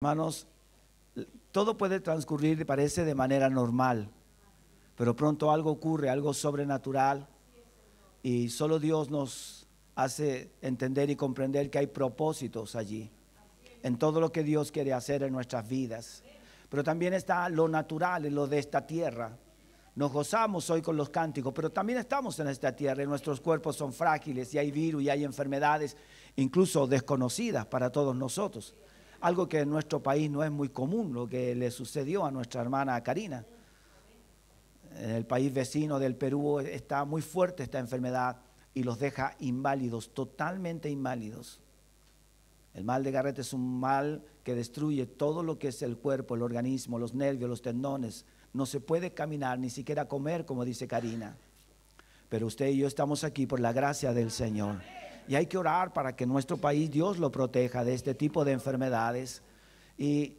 Hermanos, todo puede transcurrir, parece, de manera normal, pero pronto algo ocurre, algo sobrenatural, y solo Dios nos hace entender y comprender que hay propósitos allí, en todo lo que Dios quiere hacer en nuestras vidas. Pero también está lo natural, en lo de esta tierra. Nos gozamos hoy con los cánticos, pero también estamos en esta tierra y nuestros cuerpos son frágiles y hay virus y hay enfermedades, incluso desconocidas para todos nosotros. Algo que en nuestro país no es muy común, lo que le sucedió a nuestra hermana Karina. En el país vecino del Perú está muy fuerte esta enfermedad y los deja inválidos, totalmente inválidos. El mal de Garrett es un mal que destruye todo lo que es el cuerpo, el organismo, los nervios, los tendones. No se puede caminar, ni siquiera comer, como dice Karina. Pero usted y yo estamos aquí por la gracia del Señor. Y hay que orar para que nuestro país, Dios lo proteja de este tipo de enfermedades. Y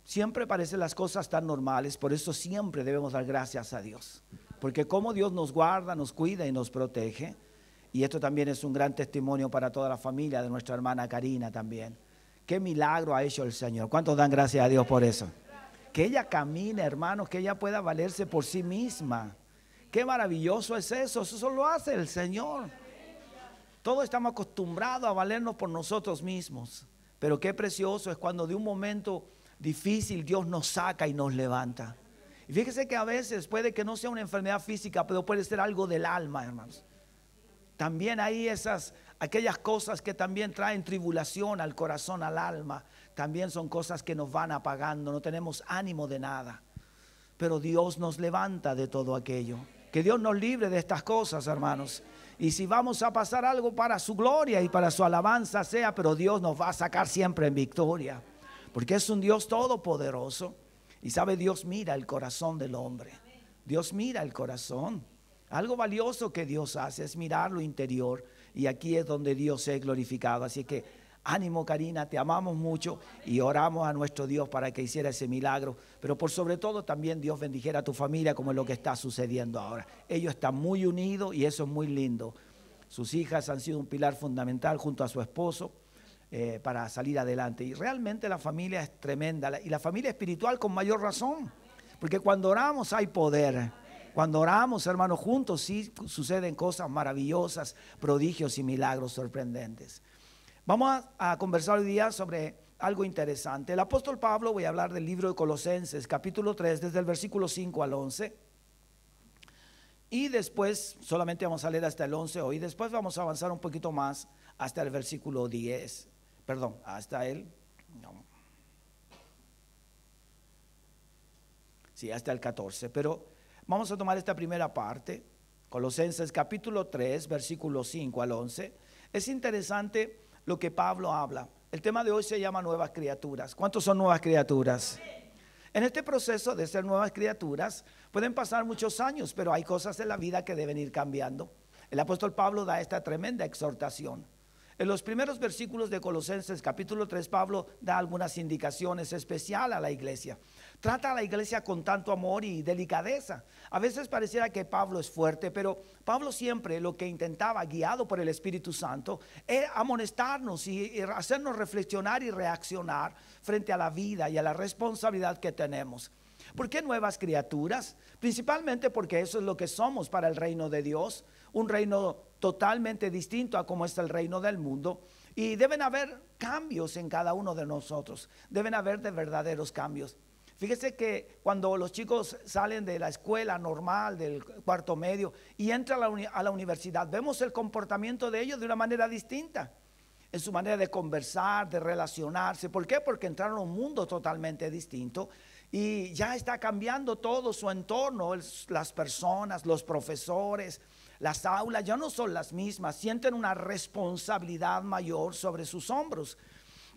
siempre parecen las cosas tan normales, por eso siempre debemos dar gracias a Dios. Porque como Dios nos guarda, nos cuida y nos protege. Y esto también es un gran testimonio para toda la familia de nuestra hermana Karina también. Qué milagro ha hecho el Señor. ¿Cuántos dan gracias a Dios por eso? Que ella camine, hermanos, que ella pueda valerse por sí misma. Qué maravilloso es eso. Eso lo hace el Señor. Todos estamos acostumbrados a valernos por nosotros mismos. Pero qué precioso es cuando de un momento difícil Dios nos saca y nos levanta. Y fíjese que a veces puede que no sea una enfermedad física, pero puede ser algo del alma, hermanos. También hay aquellas cosas que también traen tribulación al corazón, al alma. También son cosas que nos van apagando, no tenemos ánimo de nada. Pero Dios nos levanta de todo aquello. Que Dios nos libre de estas cosas, hermanos. Y si vamos a pasar algo para su gloria y para su alabanza sea, pero Dios nos va a sacar siempre en victoria. Porque es un Dios todopoderoso. Y sabe, Dios mira el corazón del hombre. Dios mira el corazón. Algo valioso que Dios hace es mirar lo interior. Y aquí es donde Dios se ha glorificado. Así que ánimo, Karina, te amamos mucho y oramos a nuestro Dios para que hiciera ese milagro. Pero por sobre todo también Dios bendijera a tu familia, como es lo que está sucediendo ahora. Ellos están muy unidos y eso es muy lindo. Sus hijas han sido un pilar fundamental junto a su esposo para salir adelante. Y realmente la familia es tremenda. Y la familia espiritual con mayor razón. Porque cuando oramos hay poder. Cuando oramos, hermanos, juntos sí suceden cosas maravillosas, prodigios y milagros sorprendentes. Vamos a conversar hoy día sobre algo interesante. El apóstol Pablo, voy a hablar del libro de Colosenses, capítulo 3, desde el versículo 5 al 11. Y después, solamente vamos a leer hasta el 11 hoy. Después vamos a avanzar un poquito más hasta el versículo 10. Perdón, hasta el... No. Sí, hasta el 14. Pero vamos a tomar esta primera parte. Colosenses, capítulo 3, versículo 5 al 11. Es interesante lo que Pablo habla. El tema de hoy se llama nuevas criaturas. ¿Cuántos son nuevas criaturas? En este proceso de ser nuevas criaturas pueden pasar muchos años, pero hay cosas en la vida que deben ir cambiando. El apóstol Pablo da esta tremenda exhortación. En los primeros versículos de Colosenses capítulo 3, Pablo da algunas indicaciones especiales a la iglesia. Trata a la iglesia con tanto amor y delicadeza. A veces pareciera que Pablo es fuerte, pero Pablo siempre lo que intentaba, guiado por el Espíritu Santo, era amonestarnos y hacernos reflexionar y reaccionar frente a la vida y a la responsabilidad que tenemos. ¿Por qué nuevas criaturas? Principalmente porque eso es lo que somos para el reino de Dios, un reino totalmente distinto a como es el reino del mundo. Y deben haber cambios en cada uno de nosotros, deben haber de verdaderos cambios. Fíjese que cuando los chicos salen de la escuela normal, del cuarto medio, y entran a la universidad, vemos el comportamiento de ellos de una manera distinta. En su manera de conversar, de relacionarse. ¿Por qué? Porque entraron a un mundo totalmente distinto y ya está cambiando todo su entorno. Las personas, los profesores, las aulas ya no son las mismas. Sienten una responsabilidad mayor sobre sus hombros.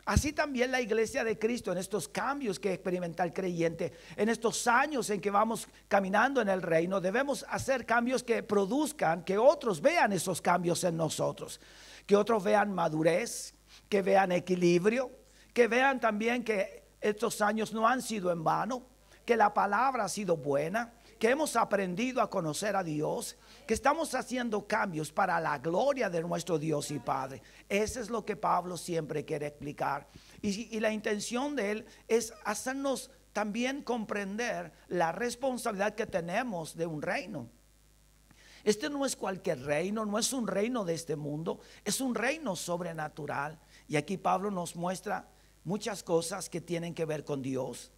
Así también la iglesia de Cristo, en estos cambios que experimenta el creyente, en estos años en que vamos caminando en el reino, debemos hacer cambios que produzcan, que otros vean esos cambios en nosotros, que otros vean madurez, que vean equilibrio, que vean también que estos años no han sido en vano, que la palabra ha sido buena, que hemos aprendido a conocer a Dios, que estamos haciendo cambios para la gloria de nuestro Dios y Padre. Eso es lo que Pablo siempre quiere explicar. Y la intención de Él es hacernos también comprender la responsabilidad que tenemos de un reino. Este no es cualquier reino, no es un reino de este mundo, es un reino sobrenatural. Y aquí Pablo nos muestra muchas cosas que tienen que ver con Dios.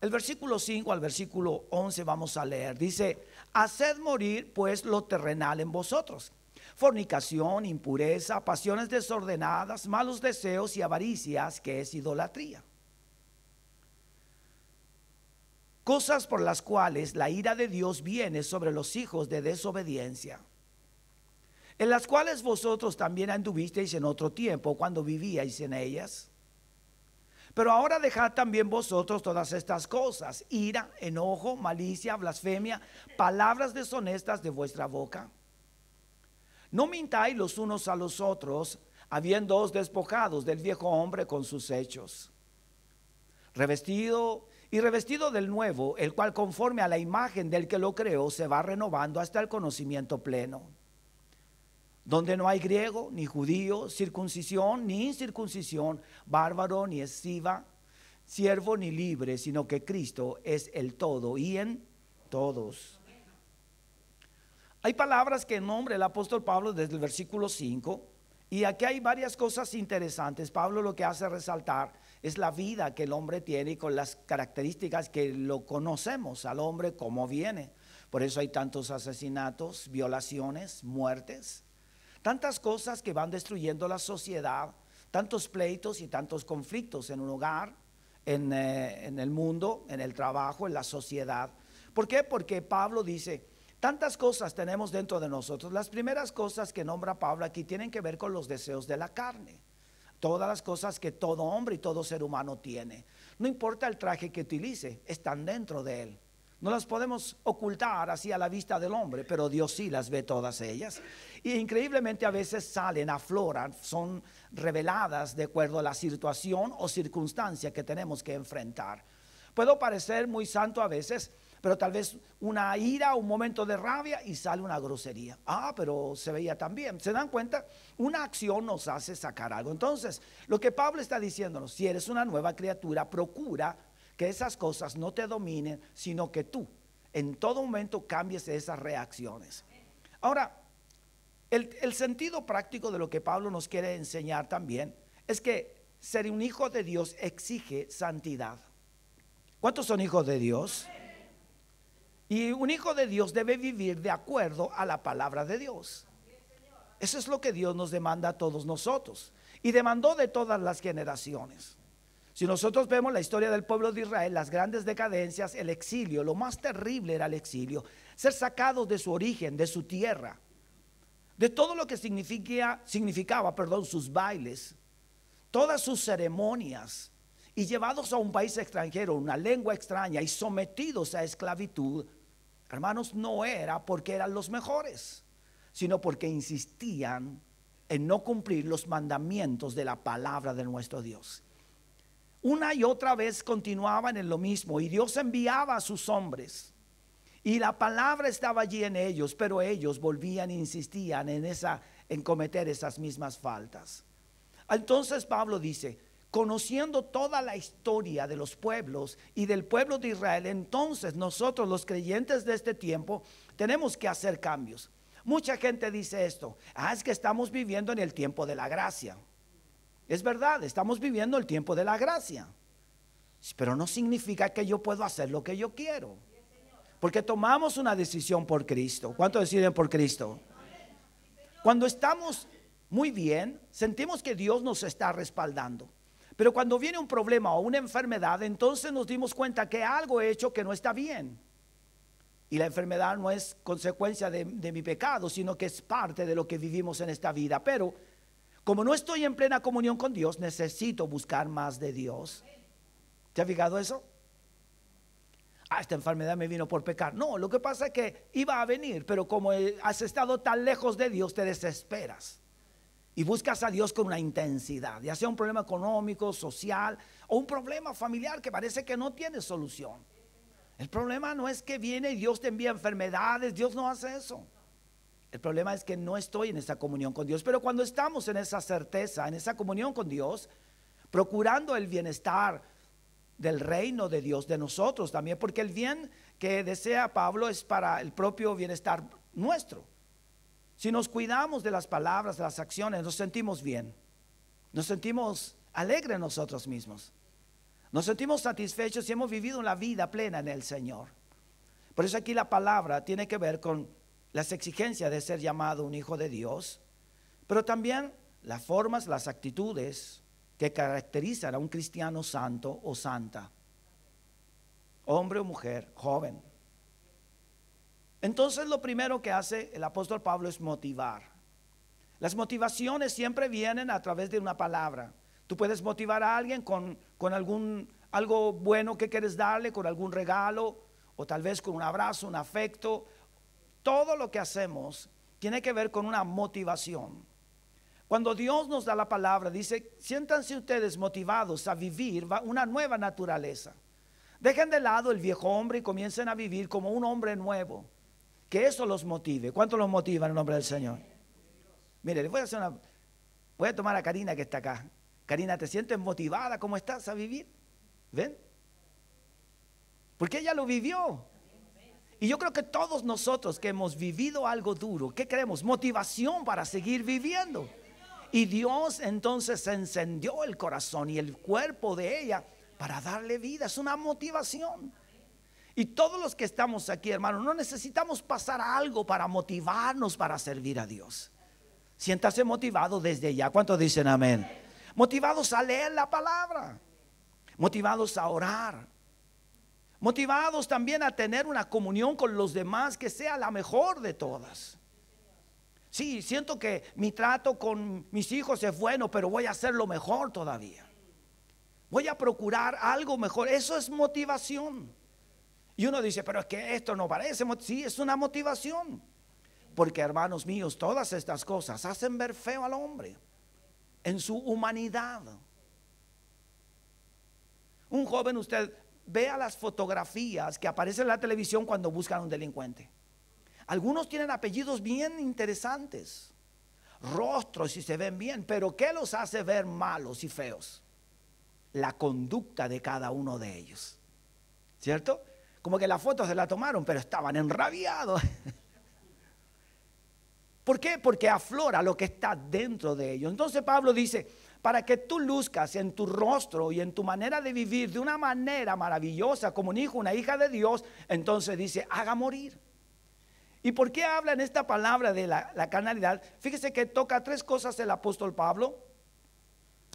El versículo 5 al versículo 11 vamos a leer. Dice: haced morir pues lo terrenal en vosotros: fornicación, impureza, pasiones desordenadas, malos deseos y avaricias, que es idolatría. Cosas por las cuales la ira de Dios viene sobre los hijos de desobediencia, en las cuales vosotros también anduvisteis en otro tiempo cuando vivíais en ellas. Pero ahora dejad también vosotros todas estas cosas: ira, enojo, malicia, blasfemia, palabras deshonestas de vuestra boca. No mintáis los unos a los otros, habiéndoos despojados del viejo hombre con sus hechos, revestido del nuevo, el cual conforme a la imagen del que lo creó se va renovando hasta el conocimiento pleno, donde no hay griego ni judío, circuncisión ni incircuncisión, bárbaro ni esciva, siervo ni libre, sino que Cristo es el todo y en todos. Hay palabras que nombra el apóstol Pablo desde el versículo 5, y aquí hay varias cosas interesantes. Pablo lo que hace resaltar es la vida que el hombre tiene y con las características que lo conocemos al hombre como viene. Por eso hay tantos asesinatos, violaciones, muertes, tantas cosas que van destruyendo la sociedad, tantos pleitos y tantos conflictos en un hogar, en el mundo, en el trabajo, en la sociedad. ¿Por qué? Porque Pablo dice: tantas cosas tenemos dentro de nosotros. Las primeras cosas que nombra Pablo aquí tienen que ver con los deseos de la carne. Todas las cosas que todo hombre y todo ser humano tiene. No importa el traje que utilice, están dentro de él. No las podemos ocultar así a la vista del hombre, pero Dios sí las ve todas ellas. Y increíblemente a veces salen, afloran, son reveladas de acuerdo a la situación o circunstancia que tenemos que enfrentar. Puedo parecer muy santo a veces, pero tal vez una ira, un momento de rabia y sale una grosería. Pero se veía tan bien. ¿Se dan cuenta? Una acción nos hace sacar algo. Entonces, lo que Pablo está diciéndonos: si eres una nueva criatura, procura que esas cosas no te dominen, sino que tú en todo momento cambies esas reacciones. Ahora, el sentido práctico de lo que Pablo nos quiere enseñar también es que ser un hijo de Dios exige santidad. ¿Cuántos son hijos de Dios? Y un hijo de Dios debe vivir de acuerdo a la palabra de Dios. Eso es lo que Dios nos demanda a todos nosotros, y demandó de todas las generaciones. Si nosotros vemos la historia del pueblo de Israel, las grandes decadencias, el exilio, lo más terrible era el exilio, ser sacados de su origen, de su tierra, de todo lo que significaba sus bailes, todas sus ceremonias, y llevados a un país extranjero, una lengua extraña, y sometidos a esclavitud. Hermanos, no era porque eran los mejores, sino porque insistían en no cumplir los mandamientos de la palabra de nuestro Dios. Una y otra vez continuaban en lo mismo, y Dios enviaba a sus hombres, y la palabra estaba allí en ellos, pero ellos volvían e insistían en cometer esas mismas faltas. Entonces Pablo dice: conociendo toda la historia de los pueblos y del pueblo de Israel, entonces nosotros los creyentes de este tiempo tenemos que hacer cambios. Mucha gente dice esto: es que estamos viviendo en el tiempo de la gracia. Es verdad, estamos viviendo el tiempo de la gracia, pero no significa que yo puedo hacer lo que yo quiero, porque tomamos una decisión por Cristo. ¿Cuántos deciden por Cristo? Cuando estamos muy bien, sentimos que Dios nos está respaldando. Pero cuando viene un problema o una enfermedad, entonces nos dimos cuenta que algo he hecho que no está bien. Y la enfermedad no es consecuencia de mi pecado, sino que es parte de lo que vivimos en esta vida. Pero como no estoy en plena comunión con Dios, necesito buscar más de Dios. ¿Te has fijado eso? Esta enfermedad me vino por pecar. No, lo que pasa es que iba a venir, pero como has estado tan lejos de Dios, te desesperas y buscas a Dios con una intensidad, ya sea un problema económico, social, o un problema familiar que parece que no tiene solución. El problema no es que viene y Dios te envía enfermedades. Dios no hace eso. El problema es que no estoy en esa comunión con Dios. Pero cuando estamos en esa certeza, en esa comunión con Dios, procurando el bienestar del reino de Dios, de nosotros también, porque el bien que desea Pablo es para el propio bienestar nuestro. Si nos cuidamos de las palabras, de las acciones, nos sentimos bien, nos sentimos alegres nosotros mismos, nos sentimos satisfechos y hemos vivido una vida plena en el Señor. Por eso aquí la palabra tiene que ver con las exigencias de ser llamado un hijo de Dios, pero también las formas, las actitudes que caracterizan a un cristiano santo o santa, hombre o mujer, joven. Entonces lo primero que hace el apóstol Pablo es motivar. Las motivaciones siempre vienen a través de una palabra. Tú puedes motivar a alguien con algo bueno que quieres darle, con algún regalo, o tal vez con un abrazo, un afecto. Todo lo que hacemos tiene que ver con una motivación. Cuando Dios nos da la palabra, dice: siéntanse ustedes motivados a vivir una nueva naturaleza. Dejen de lado el viejo hombre y comiencen a vivir como un hombre nuevo. Que eso los motive. ¿Cuánto los motiva en el nombre del Señor? Mire, les voy a tomar a Karina que está acá. Karina, ¿te sientes motivada? ¿Cómo estás a vivir? ¿Ven? Porque ella lo vivió. Y yo creo que todos nosotros que hemos vivido algo duro, ¿qué queremos? Motivación para seguir viviendo. Y Dios entonces encendió el corazón y el cuerpo de ella para darle vida. Es una motivación. Y todos los que estamos aquí, hermanos, no necesitamos pasar algo para motivarnos para servir a Dios. Siéntase motivado desde ya. ¿Cuántos dicen amén? Motivados a leer la palabra, motivados a orar, motivados también a tener una comunión con los demás que sea la mejor de todas. Sí, siento que mi trato con mis hijos es bueno, pero voy a hacerlo mejor todavía. Voy a procurar algo mejor. Eso es motivación. Y uno dice: pero es que esto no parece. Sí, es una motivación. Porque, hermanos míos, todas estas cosas hacen ver feo al hombre en su humanidad. Un joven, usted vea las fotografías que aparecen en la televisión cuando buscan a un delincuente. Algunos tienen apellidos bien interesantes, rostros y se ven bien, pero ¿qué los hace ver malos y feos? La conducta de cada uno de ellos, ¿cierto? Como que la foto se la tomaron, pero estaban enrabiados. ¿Por qué? Porque aflora lo que está dentro de ellos. Entonces Pablo dice: para que tú luzcas en tu rostro y en tu manera de vivir de una manera maravillosa como un hijo, una hija de Dios, entonces dice: haga morir. ¿Y por qué habla en esta palabra de la carnalidad? Fíjese que toca tres cosas el apóstol Pablo.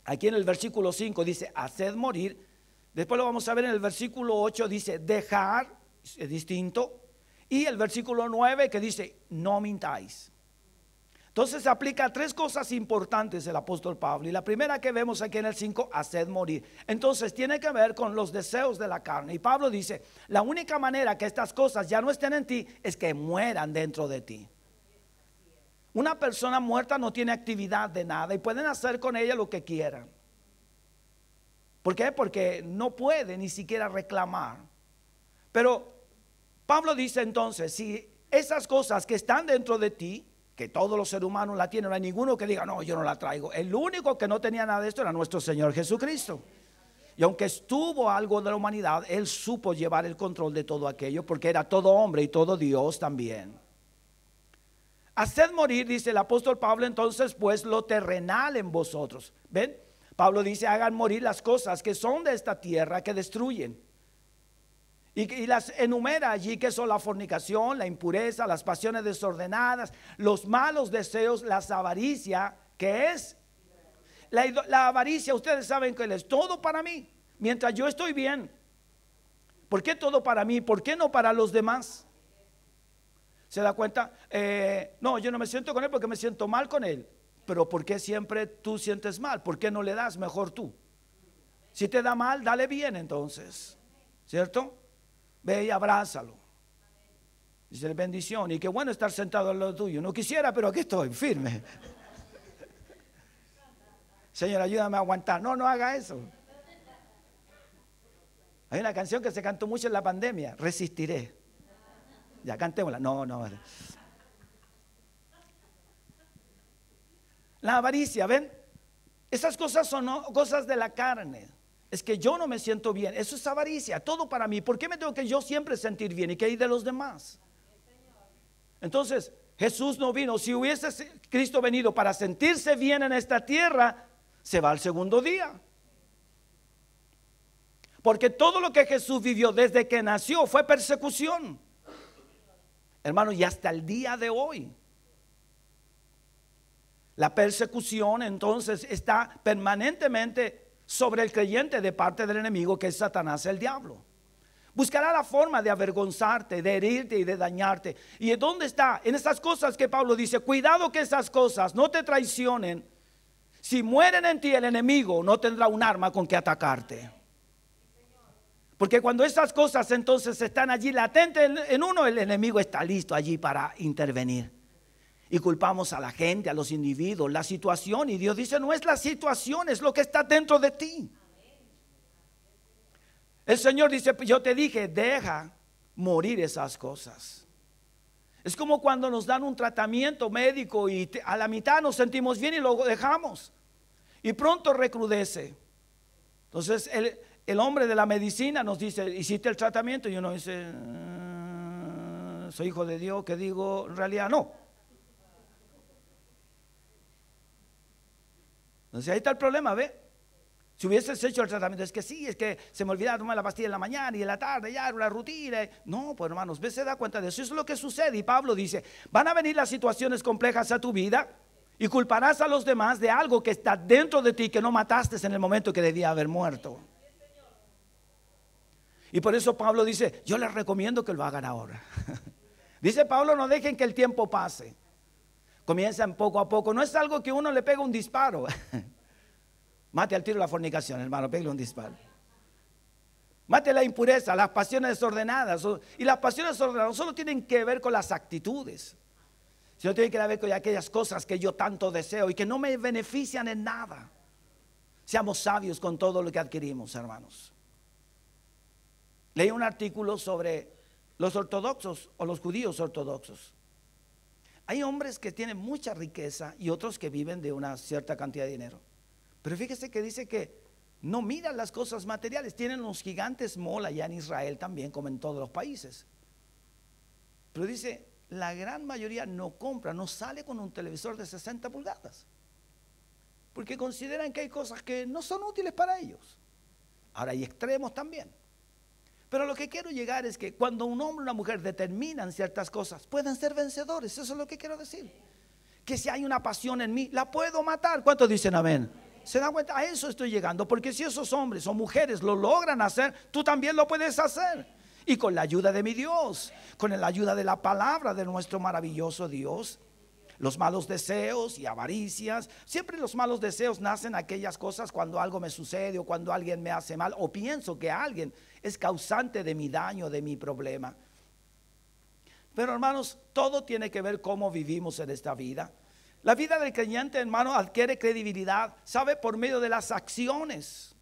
Aquí en el versículo 5 dice: haced morir. Después lo vamos a ver en el versículo 8, dice: dejar, es distinto. Y el versículo 9 que dice: no mintáis. Entonces aplica a tres cosas importantes el apóstol Pablo. Y la primera que vemos aquí en el 5, haced morir. Entonces tiene que ver con los deseos de la carne. Y Pablo dice: la única manera que estas cosas ya no estén en ti es que mueran dentro de ti. Una persona muerta no tiene actividad de nada y pueden hacer con ella lo que quieran. ¿Por qué? Porque no puede ni siquiera reclamar. Pero Pablo dice entonces: si esas cosas que están dentro de ti, que todos los seres humanos la tienen, no hay ninguno que diga: no, yo no la traigo. El único que no tenía nada de esto era nuestro Señor Jesucristo. Y aunque estuvo algo de la humanidad, Él supo llevar el control de todo aquello, porque era todo hombre y todo Dios también. Haced morir, dice el apóstol Pablo, entonces pues lo terrenal en vosotros. ¿Ven? Pablo dice: hagan morir las cosas que son de esta tierra, que destruyen. Y las enumera allí, que son la fornicación, la impureza, las pasiones desordenadas, los malos deseos, la avaricia, que es la avaricia. Ustedes saben que es todo para mí, mientras yo estoy bien. ¿Por qué todo para mí? ¿Por qué no para los demás? ¿Se da cuenta? No, yo no me siento con él porque me siento mal con él. Pero ¿por qué siempre tú sientes mal? ¿Por qué no le das mejor tú? Si te da mal, dale bien entonces, ¿cierto? Ve y abrázalo. Dice: bendición. Y qué bueno estar sentado al lado tuyo. No quisiera, pero aquí estoy, firme. Señor, ayúdame a aguantar. No, no haga eso. Hay una canción que se cantó mucho en la pandemia: resistiré. Ya, cantémosla. No. La avaricia, ¿ven? Esas cosas son cosas de la carne. Es que yo no me siento bien. Eso es avaricia, todo para mí. ¿Por qué me tengo que yo siempre sentir bien? ¿Y qué hay de los demás? Entonces, Jesús no vino. Si hubiese Cristo venido para sentirse bien en esta tierra, se va al segundo día. Porque todo lo que Jesús vivió desde que nació fue persecución. Hermano, y hasta el día de hoy. La persecución entonces está permanentemente sobre el creyente de parte del enemigo, que es Satanás, el diablo. Buscará la forma de avergonzarte, de herirte y de dañarte. ¿Y dónde está? En esas cosas que Pablo dice, cuidado que esas cosas no te traicionen. Si mueren en ti el enemigo, no tendrá un arma con que atacarte. Porque cuando esas cosas entonces están allí latentes en uno, el enemigo está listo allí para intervenir. Y culpamos a la gente, a los individuos, la situación. Y Dios dice, no es la situación, es lo que está dentro de ti. El Señor dice, yo te dije, deja morir esas cosas. Es como cuando nos dan un tratamiento médico y a la mitad nos sentimos bien y luego dejamos. Y pronto recrudece. Entonces el hombre de la medicina nos dice, ¿hiciste el tratamiento? Y uno dice, soy hijo de Dios, que digo, en realidad no. Entonces ahí está el problema, ¿ve? Si hubieses hecho el tratamiento, es que sí, es que se me olvidaba tomar la pastilla en la mañana y en la tarde, ya era una rutina. No, pues hermanos, ¿ves? Se da cuenta de eso. Eso es lo que sucede. Y Pablo dice, van a venir las situaciones complejas a tu vida y culparás a los demás de algo que está dentro de ti, que no mataste en el momento que debía haber muerto. Y por eso Pablo dice, yo les recomiendo que lo hagan ahora. Dice Pablo, no dejen que el tiempo pase. Comienzan poco a poco. No es algo que uno le pega un disparo. Mate al tiro la fornicación, hermano, pégale un disparo. Mate la impureza, las pasiones desordenadas. Y las pasiones desordenadas no solo tienen que ver con las actitudes, sino tienen que ver con aquellas cosas que yo tanto deseo y que no me benefician en nada. Seamos sabios con todo lo que adquirimos, hermanos. Leí un artículo sobre los ortodoxos o los judíos ortodoxos. Hay hombres que tienen mucha riqueza y otros que viven de una cierta cantidad de dinero. Pero fíjese que dice que no miran las cosas materiales. Tienen los gigantes mall allá en Israel también, como en todos los países. Pero dice, la gran mayoría no compra, no sale con un televisor de 60 pulgadas. Porque consideran que hay cosas que no son útiles para ellos. Ahora hay extremos también. Pero lo que quiero llegar es que cuando un hombre o una mujer determinan ciertas cosas, pueden ser vencedores. Eso es lo que quiero decir. Que si hay una pasión en mí, la puedo matar. ¿Cuántos dicen amén? ¿Se dan cuenta? A eso estoy llegando. Porque si esos hombres o mujeres lo logran hacer, tú también lo puedes hacer. Y con la ayuda de mi Dios, con la ayuda de la palabra de nuestro maravilloso Dios. Los malos deseos y avaricias, siempre los malos deseos nacen aquellas cosas cuando algo me sucede o cuando alguien me hace mal o pienso que alguien es causante de mi daño, de mi problema. Pero hermanos, todo tiene que ver cómo vivimos en esta vida. La vida del creyente, hermano, adquiere credibilidad, ¿sabe? Por medio de las acciones.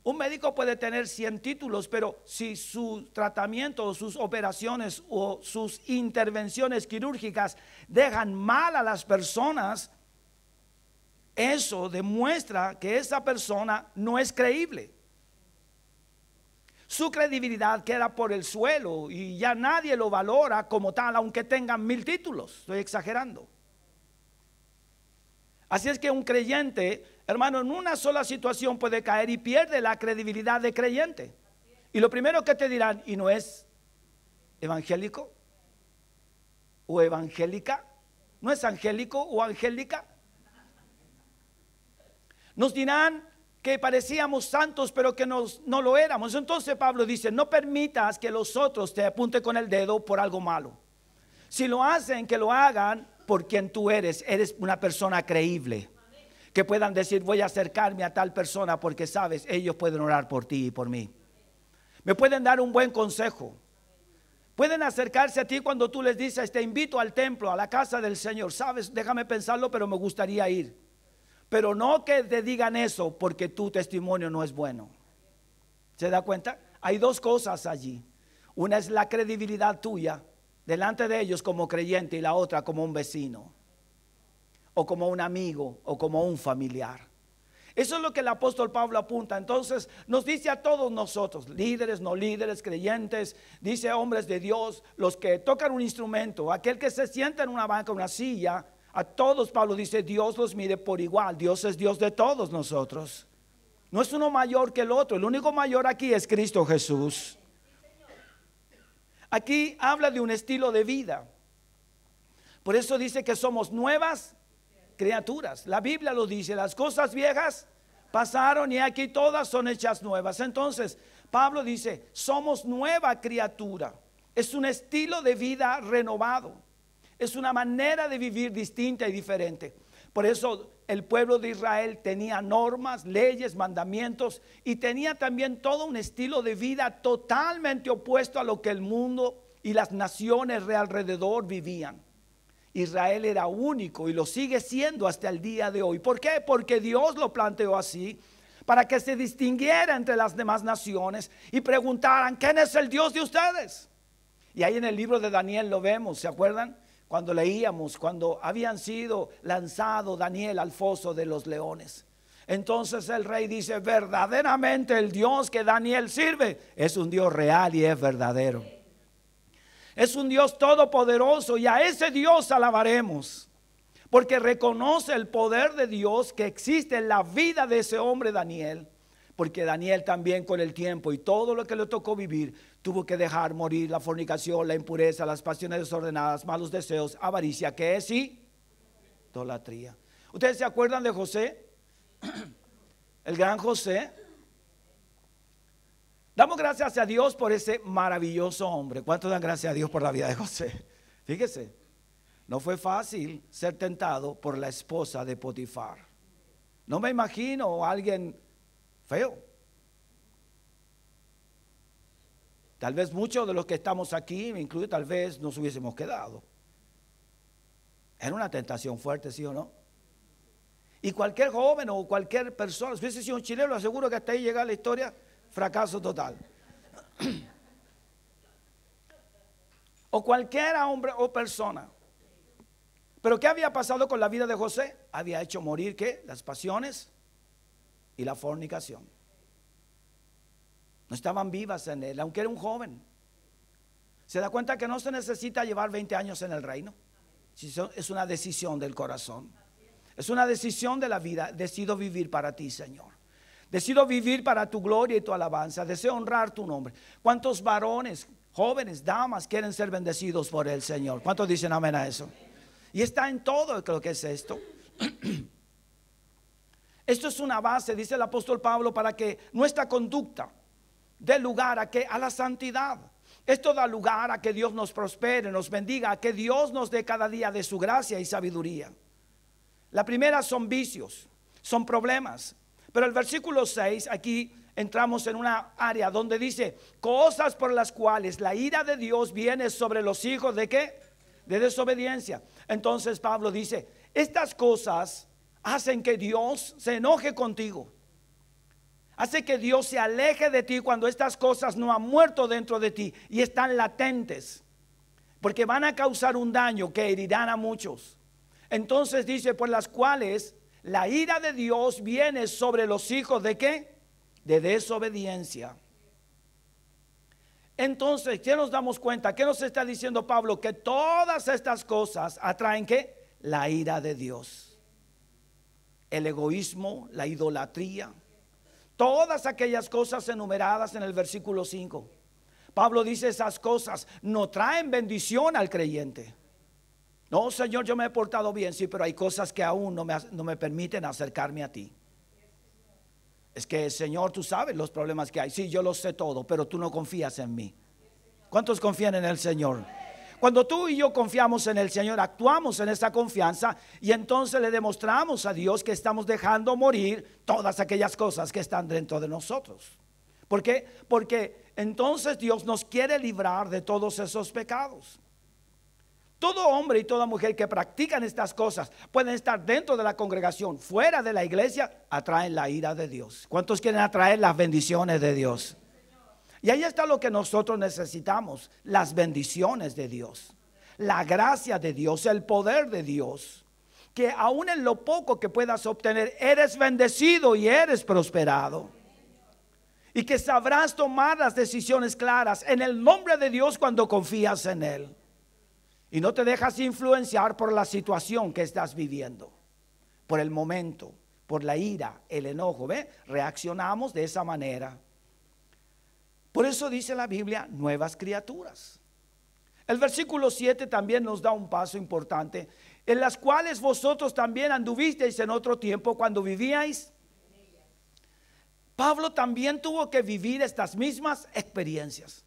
Un médico puede tener 100 títulos, pero si su tratamiento o sus operaciones o sus intervenciones quirúrgicas dejan mal a las personas, eso demuestra que esa persona no es creíble. Su credibilidad queda por el suelo y ya nadie lo valora como tal, aunque tengan 1000 títulos. Estoy exagerando. Así es que un creyente, hermano, en una sola situación puede caer y pierde la credibilidad de creyente. Y lo primero que te dirán, ¿y no es evangélico? ¿O evangélica? ¿No es angélico o angélica? Nos dirán que parecíamos santos pero que no lo éramos. Entonces Pablo dice, no permitas que los otros te apunten con el dedo por algo malo. Si lo hacen, que lo hagan por quien tú eres una persona creíble. Que puedan decir, voy a acercarme a tal persona porque sabes, ellos pueden orar por ti y por mí. Me pueden dar un buen consejo. Pueden acercarse a ti cuando tú les dices, te invito al templo, a la casa del Señor. Sabes, déjame pensarlo, pero me gustaría ir. Pero no que te digan eso porque tu testimonio no es bueno. ¿Se da cuenta? Hay dos cosas allí. Una es la credibilidad tuya delante de ellos como creyente y la otra como un vecino. o como un amigo o como un familiar. Eso es lo que el apóstol Pablo apunta. Entonces nos dice a todos nosotros, líderes, no líderes, creyentes, dice hombres de Dios, los que tocan un instrumento, aquel que se sienta en una banca, una silla, a todos Pablo dice, Dios los mire por igual. Dios es Dios de todos nosotros. No es uno mayor que el otro. El único mayor aquí es Cristo Jesús. Aquí habla de un estilo de vida. Por eso dice que somos nuevas criaturas. La Biblia lo dice, las cosas viejas pasaron y aquí todas son hechas nuevas. Entonces Pablo dice, somos nueva criatura. Es un estilo de vida renovado. Es una manera de vivir distinta y diferente. Por eso el pueblo de Israel tenía normas, leyes, mandamientos y tenía también todo un estilo de vida totalmente opuesto a lo que el mundo y las naciones de alrededor vivían. Israel era único y lo sigue siendo hasta el día de hoy. ¿Por qué? Porque Dios lo planteó así, para que se distinguiera entre las demás naciones y preguntaran, ¿quién es el Dios de ustedes? Y ahí en el libro de Daniel lo vemos, ¿se acuerdan? Cuando leíamos, cuando habían sido lanzado Daniel al foso de los leones. Entonces el rey dice, verdaderamente el Dios que Daniel sirve es un Dios real y es verdadero. Es un Dios todopoderoso y a ese Dios alabaremos. Porque reconoce el poder de Dios que existe en la vida de ese hombre Daniel. Porque Daniel también con el tiempo y todo lo que le tocó vivir, tuvo que dejar morir la fornicación, la impureza, las pasiones desordenadas, malos deseos, avaricia, que es idolatría. ¿Ustedes se acuerdan de José? El gran José. Damos gracias a Dios por ese maravilloso hombre. ¿Cuántos dan gracias a Dios por la vida de José? Fíjese, no fue fácil ser tentado por la esposa de Potifar. No me imagino a alguien feo. Tal vez muchos de los que estamos aquí, me incluyo, tal vez nos hubiésemos quedado. Era una tentación fuerte, ¿sí o no? Y cualquier joven o cualquier persona, si hubiese sido un chileno, aseguro que hasta ahí llega la historia, fracaso total. O cualquier hombre o persona. Pero ¿qué había pasado con la vida de José? Había hecho morir ¿qué? Las pasiones y la fornicación. No estaban vivas en él, aunque era un joven. ¿Se da cuenta que no se necesita llevar 20 años en el reino? Es una decisión del corazón. Es una decisión de la vida. Decido vivir para ti, Señor. Decido vivir para tu gloria y tu alabanza. Deseo honrar tu nombre. ¿Cuántos varones, jóvenes, damas quieren ser bendecidos por el Señor? ¿Cuántos dicen amén a eso? Y está en todo lo que es esto. Esto es una base, dice el apóstol Pablo, para que nuestra conducta dé lugar a la santidad. Esto da lugar a que Dios nos prospere, nos bendiga, a que Dios nos dé cada día de su gracia y sabiduría. La primera son vicios, son problemas. Pero el versículo 6, aquí entramos en una área donde dice, cosas por las cuales la ira de Dios viene sobre los hijos de ¿qué? De desobediencia. Entonces Pablo dice, estas cosas hacen que Dios se enoje contigo. Hace que Dios se aleje de ti cuando estas cosas no han muerto dentro de ti y están latentes. Porque van a causar un daño que herirán a muchos. Entonces dice, por las cuales la ira de Dios viene sobre los hijos de ¿qué? De desobediencia. Entonces, ¿qué nos damos cuenta? ¿Qué nos está diciendo Pablo? Que todas estas cosas atraen ¿qué? La ira de Dios. El egoísmo, la idolatría. Todas aquellas cosas enumeradas en el versículo 5. Pablo dice esas cosas no traen bendición al creyente. No, Señor, yo me he portado bien, sí, pero hay cosas que aún no me permiten acercarme a ti. Es que, Señor, tú sabes los problemas que hay. Sí, yo lo sé todo, pero tú no confías en mí. ¿Cuántos confían en el Señor? Cuando tú y yo confiamos en el Señor, actuamos en esa confianza y entonces le demostramos a Dios que estamos dejando morir todas aquellas cosas que están dentro de nosotros. ¿Por qué? Porque entonces Dios nos quiere librar de todos esos pecados. Todo hombre y toda mujer que practican estas cosas pueden estar dentro de la congregación, fuera de la iglesia, atraen la ira de Dios. ¿Cuántos quieren atraer las bendiciones de Dios? Y ahí está lo que nosotros necesitamos, las bendiciones de Dios, la gracia de Dios, el poder de Dios. que aún en lo poco que puedas obtener, eres bendecido y eres prosperado. Y que sabrás tomar las decisiones claras en el nombre de Dios cuando confías en Él. Y no te dejas influenciar por la situación que estás viviendo, por el momento, por la ira, el enojo. ¿Ve? Reaccionamos de esa manera. Por eso dice la Biblia, nuevas criaturas. El versículo 7 también nos da un paso importante, en las cuales vosotros también anduvisteis en otro tiempo cuando vivíais. Pablo también tuvo que vivir estas mismas experiencias.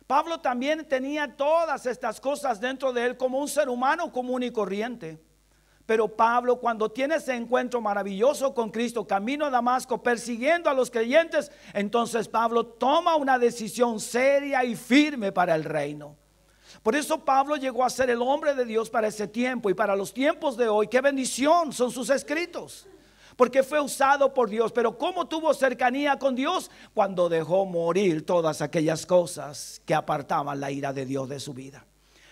Pablo también tenía todas estas cosas dentro de él como un ser humano común y corriente. Pero Pablo, cuando tiene ese encuentro maravilloso con Cristo, camino a Damasco, persiguiendo a los creyentes, entonces Pablo toma una decisión seria y firme para el reino. Por eso Pablo llegó a ser el hombre de Dios para ese tiempo y para los tiempos de hoy. Qué bendición son sus escritos, porque fue usado por Dios. Pero ¿cómo tuvo cercanía con Dios? Cuando dejó morir todas aquellas cosas que apartaban la ira de Dios de su vida.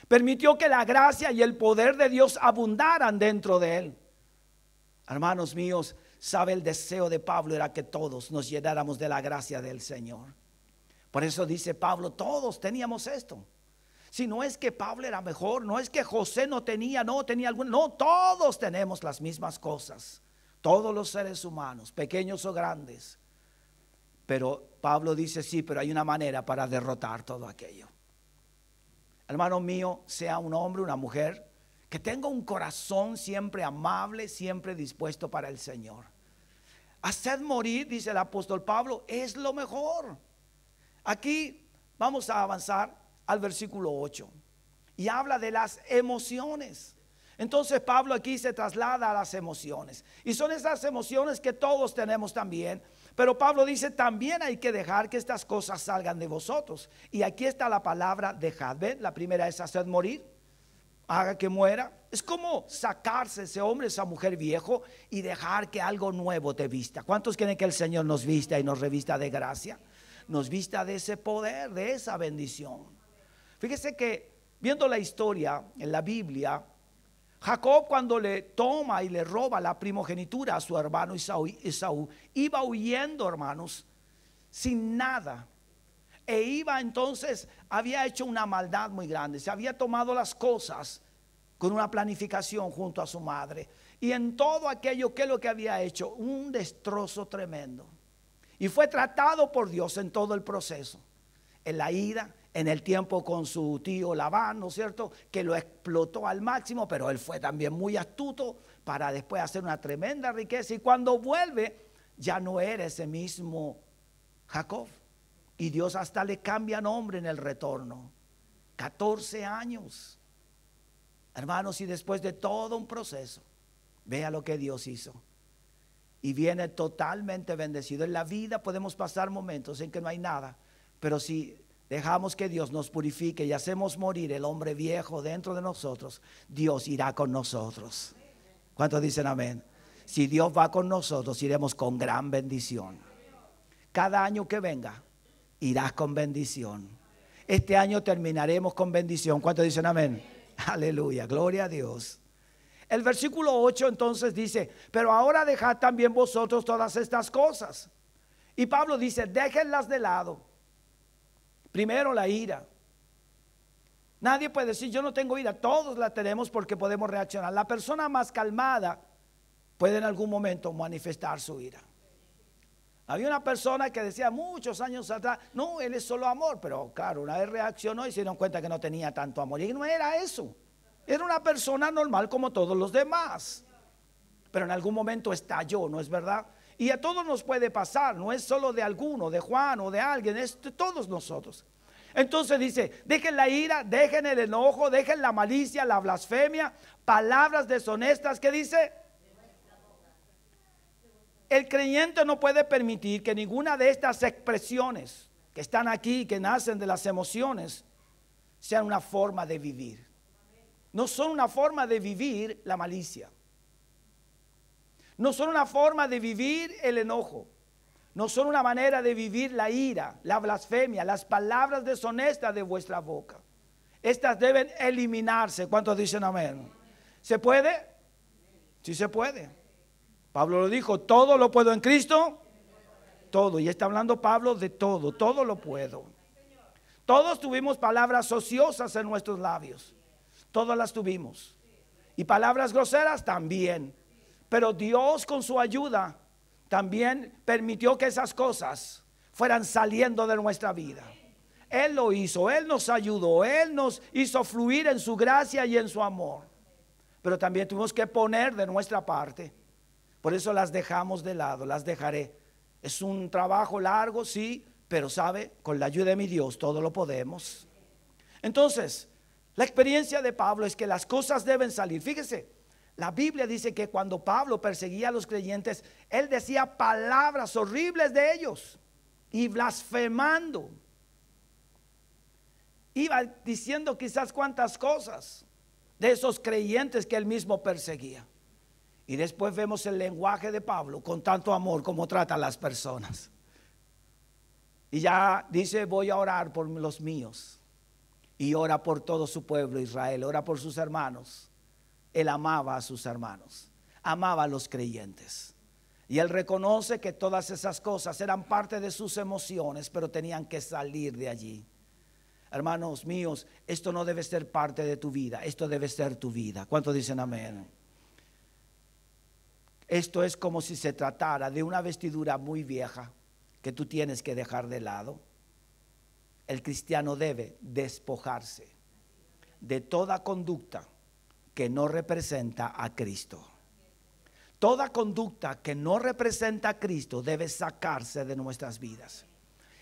Permitió que la gracia y el poder de Dios abundaran dentro de él. Hermanos míos, sabe, el deseo de Pablo era que todos nos llenáramos de la gracia del Señor. Por eso dice Pablo, todos teníamos esto. Si no es que Pablo era mejor, no es que José no tenía algún, no, todos tenemos las mismas cosas. Todos los seres humanos, pequeños o grandes. Pero Pablo dice, sí, pero hay una manera para derrotar todo aquello. Hermano mío, sea un hombre, una mujer, que tenga un corazón siempre amable, siempre dispuesto para el Señor. Haced morir, dice el apóstol Pablo, es lo mejor. Aquí vamos a avanzar al versículo 8 y habla de las emociones. Entonces Pablo aquí se traslada a las emociones, y son esas emociones que todos tenemos también. Pero Pablo dice, también hay que dejar que estas cosas salgan de vosotros. Y aquí está la palabra dejad. ¿Ven? La primera es hacer morir, haga que muera. Es como sacarse ese hombre, esa mujer viejo, y dejar que algo nuevo te vista. ¿Cuántos quieren que el Señor nos vista y nos revista de gracia? Nos vista de ese poder, de esa bendición. Fíjese que viendo la historia en la Biblia, Jacob, cuando le toma y le roba la primogenitura a su hermano Esaú, iba huyendo, hermanos, sin nada. E iba entonces, había hecho una maldad muy grande. Se había tomado las cosas con una planificación junto a su madre. Y en todo aquello, ¿qué es lo que había hecho? Un destrozo tremendo. Y fue tratado por Dios en todo el proceso. En la ira, en el tiempo con su tío Labán, ¿no es cierto? Que lo explotó al máximo, pero él fue también muy astuto para después hacer una tremenda riqueza. Y cuando vuelve, ya no era ese mismo Jacob. Y Dios hasta le cambia nombre en el retorno. 14 años. Hermanos, y después de todo un proceso, vea lo que Dios hizo. Y viene totalmente bendecido. En la vida podemos pasar momentos en que no hay nada, pero si dejamos que Dios nos purifique y hacemos morir el hombre viejo dentro de nosotros, Dios irá con nosotros. ¿Cuántos dicen amén? Si Dios va con nosotros, iremos con gran bendición. Cada año que venga, irás con bendición. Este año terminaremos con bendición. ¿Cuántos dicen amén? Aleluya, gloria a Dios. El versículo 8 entonces dice, pero ahora dejad también vosotros todas estas cosas. Y Pablo dice, déjenlas de lado. Primero la ira. Nadie puede decir yo no tengo ira, todos la tenemos porque podemos reaccionar. La persona más calmada puede en algún momento manifestar su ira. Había una persona que decía muchos años atrás, no, él es solo amor, pero claro, una vez reaccionó y se dieron cuenta que no tenía tanto amor. Y no era eso, era una persona normal como todos los demás. Pero en algún momento estalló, ¿no es verdad? Y a todos nos puede pasar, no es solo de alguno, de Juan o de alguien, es de todos nosotros. Entonces dice, dejen la ira, dejen el enojo, dejen la malicia, la blasfemia, palabras deshonestas. ¿Qué dice? El creyente no puede permitir que ninguna de estas expresiones que están aquí, que nacen de las emociones, sean una forma de vivir. No son una forma de vivir la malicia. No son una forma de vivir el enojo. No son una manera de vivir la ira, la blasfemia, las palabras deshonestas de vuestra boca. Estas deben eliminarse. ¿Cuántos dicen amén? ¿Se puede? Sí se puede. Pablo lo dijo, todo lo puedo en Cristo. Todo. Y está hablando Pablo de todo, todo lo puedo. Todos tuvimos palabras ociosas en nuestros labios. Todas las tuvimos. Y palabras groseras también. Pero Dios con su ayuda también permitió que esas cosas fueran saliendo de nuestra vida. Él lo hizo, Él nos ayudó, Él nos hizo fluir en su gracia y en su amor. Pero también tuvimos que poner de nuestra parte. Por eso las dejamos de lado, las dejaré. Es un trabajo largo, sí, pero sabe, con la ayuda de mi Dios todo lo podemos. Entonces, la experiencia de Pablo es que las cosas deben salir. Fíjese, la Biblia dice que cuando Pablo perseguía a los creyentes, él decía palabras horribles de ellos y blasfemando. Iba diciendo quizás cuantas cosas de esos creyentes que él mismo perseguía. Y después vemos el lenguaje de Pablo con tanto amor como trata a las personas. Y ya dice, voy a orar por los míos. Y ora por todo su pueblo Israel, ora por sus hermanos. Él amaba a sus hermanos, amaba a los creyentes. Y él reconoce que todas esas cosas eran parte de sus emociones, pero tenían que salir de allí. Hermanos míos, esto no debe ser parte de tu vida, esto debe ser tu vida. ¿Cuántos dicen amén? Esto es como si se tratara de una vestidura muy vieja que tú tienes que dejar de lado. El cristiano debe despojarse de toda conducta que no representa a Cristo. Toda conducta que no representa a Cristo debe sacarse de nuestras vidas.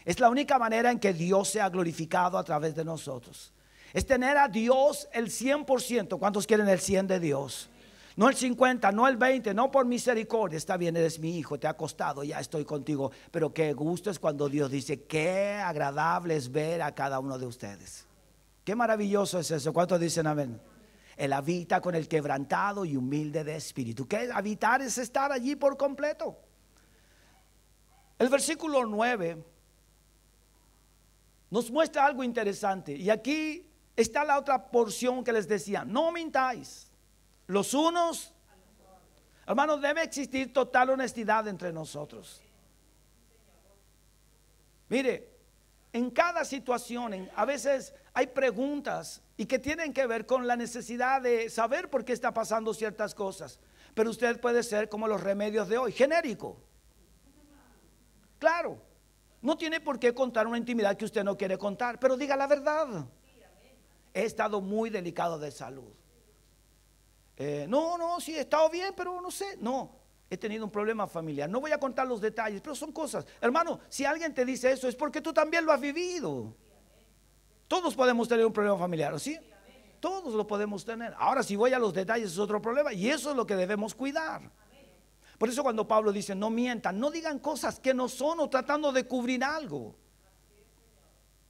Es la única manera en que Dios sea glorificado a través de nosotros. Es tener a Dios el 100%. ¿Cuántos quieren el 100 de Dios? No el 50, no el 20, no por misericordia. Está bien, eres mi hijo, te ha costado, ya estoy contigo. Pero qué gusto es cuando Dios dice, qué agradable es ver a cada uno de ustedes. Qué maravilloso es eso. ¿Cuántos dicen amén? Él habita con el quebrantado y humilde de espíritu. ¿Qué habitar es estar allí por completo? El versículo 9 nos muestra algo interesante. Y aquí está la otra porción que les decía. No mintáis los unos. Hermanos, debe existir total honestidad entre nosotros. Mire, en cada situación, a veces hay preguntas y que tienen que ver con la necesidad de saber por qué está pasando ciertas cosas. Pero usted puede ser como los remedios de hoy, genérico. Claro, no tiene por qué contar una intimidad que usted no quiere contar, pero diga la verdad. He estado muy delicado de salud. Sí, he estado bien, pero no sé. No, he tenido un problema familiar. No voy a contar los detalles, pero son cosas. Hermano, si alguien te dice eso es porque tú también lo has vivido. Todos podemos tener un problema familiar, ¿sí? Todos lo podemos tener. Ahora, si voy a los detalles es otro problema y eso es lo que debemos cuidar. Por eso cuando Pablo dice no mientan, no digan cosas que no son o tratando de cubrir algo.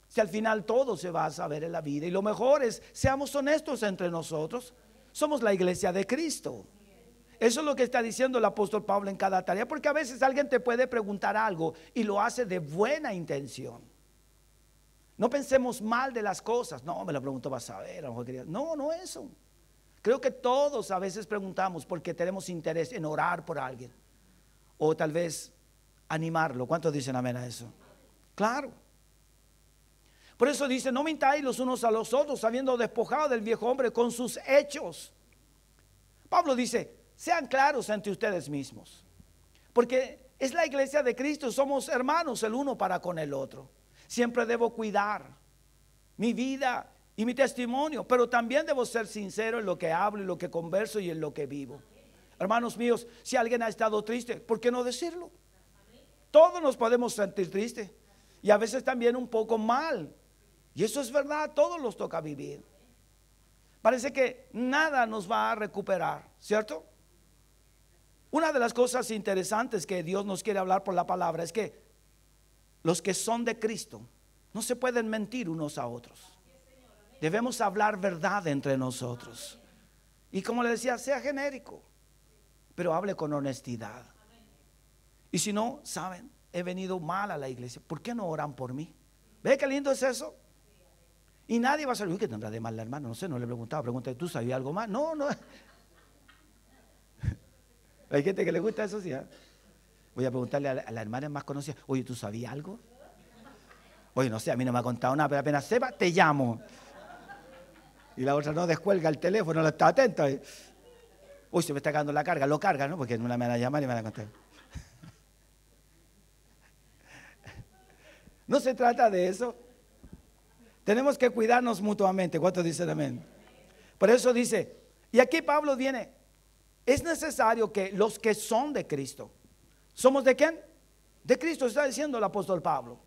Si al final todo se va a saber en la vida y lo mejor es seamos honestos entre nosotros. Somos la iglesia de Cristo. Eso es lo que está diciendo el apóstol Pablo en cada tarea, porque a veces alguien te puede preguntar algo y lo hace de buena intención. No pensemos mal de las cosas. No, me lo preguntó, vas a ver, a lo mejor quería. No eso. Creo que todos a veces preguntamos porque tenemos interés en orar por alguien o tal vez animarlo. ¿Cuántos dicen amén a eso? Claro. Por eso dice, no mintáis los unos a los otros, habiendo despojado del viejo hombre con sus hechos. Pablo dice, sean claros ante ustedes mismos, porque es la iglesia de Cristo, somos hermanos el uno para con el otro. Siempre debo cuidar mi vida y mi testimonio, pero también debo ser sincero en lo que hablo, en lo que converso y en lo que vivo. Hermanos míos, si alguien ha estado triste, ¿por qué no decirlo? Todos nos podemos sentir tristes y a veces también un poco mal. Y eso es verdad, todos los toca vivir. Parece que nada nos va a recuperar, ¿cierto? Una de las cosas interesantes que Dios nos quiere hablar por la palabra es que los que son de Cristo no se pueden mentir unos a otros. Debemos hablar verdad entre nosotros. Y como le decía, sea genérico, pero hable con honestidad. Y si no, saben, he venido mal a la iglesia, ¿por qué no oran por mí? ¿Ve qué lindo es eso? Y nadie va a saber, uy, ¿qué tendrá de mal la hermana? No sé, no le preguntaba, pregúntale, ¿tú sabías algo más? No. Hay gente que le gusta eso, sí. Voy a preguntarle a la hermana más conocida, oye, ¿tú sabías algo? Oye, no sé, a mí no me ha contado nada, pero apenas sepa, te llamo. Y la otra no descuelga el teléfono, no está atenta. Uy, se me está cagando la carga, lo carga, ¿no? Porque no me van a llamar y me van a contar. No se trata de eso. Tenemos que cuidarnos mutuamente. ¿Cuántos dicen amén? Por eso dice, y aquí Pablo viene, es necesario que los que son de Cristo, ¿somos de quién? De Cristo, está diciendo el apóstol Pablo.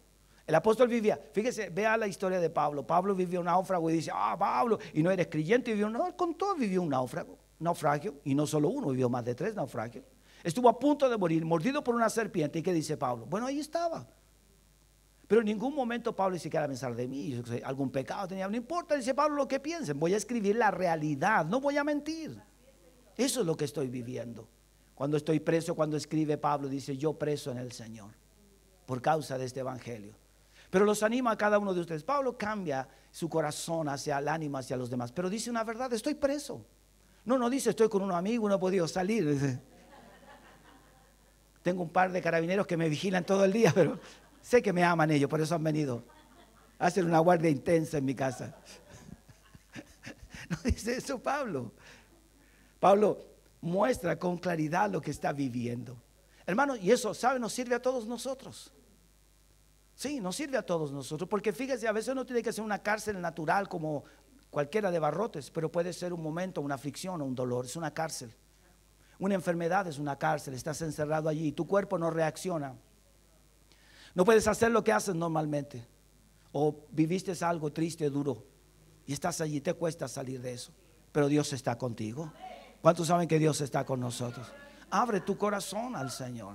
El apóstol vivía, fíjese, vea la historia de Pablo. Pablo vivió un náufrago y dice, Pablo, y no eres creyente, con todo vivió un naufragio, y no solo uno, vivió más de 3 naufragios. Estuvo a punto de morir, mordido por una serpiente. ¿Y qué dice Pablo? Bueno, ahí estaba. Pero en ningún momento Pablo ni siquiera pensar de mí, algún pecado tenía, no importa, dice Pablo, lo que piensen, voy a escribir la realidad, no voy a mentir. Eso es lo que estoy viviendo. Cuando estoy preso, cuando escribe Pablo, dice, yo preso en el Señor, por causa de este evangelio. Pero los anima a cada uno de ustedes. Pablo cambia su corazón hacia el ánimo, hacia los demás, pero dice una verdad, estoy preso. No dice estoy con un amigo, no he podido salir. Dice, tengo un par de carabineros que me vigilan todo el día, pero sé que me aman ellos, por eso han venido a hacer una guardia intensa en mi casa. No dice eso Pablo. Pablo muestra con claridad lo que está viviendo. Hermanos, y eso, ¿sabe? Nos sirve a todos nosotros. Sí, nos sirve a todos nosotros, porque fíjese, a veces no tiene que ser una cárcel natural como cualquiera de barrotes, pero puede ser un momento, una aflicción o un dolor, es una cárcel. Una enfermedad es una cárcel, estás encerrado allí y tu cuerpo no reacciona. No puedes hacer lo que haces normalmente, o viviste algo triste, duro, y estás allí, te cuesta salir de eso, pero Dios está contigo. ¿Cuántos saben que Dios está con nosotros? Abre tu corazón al Señor.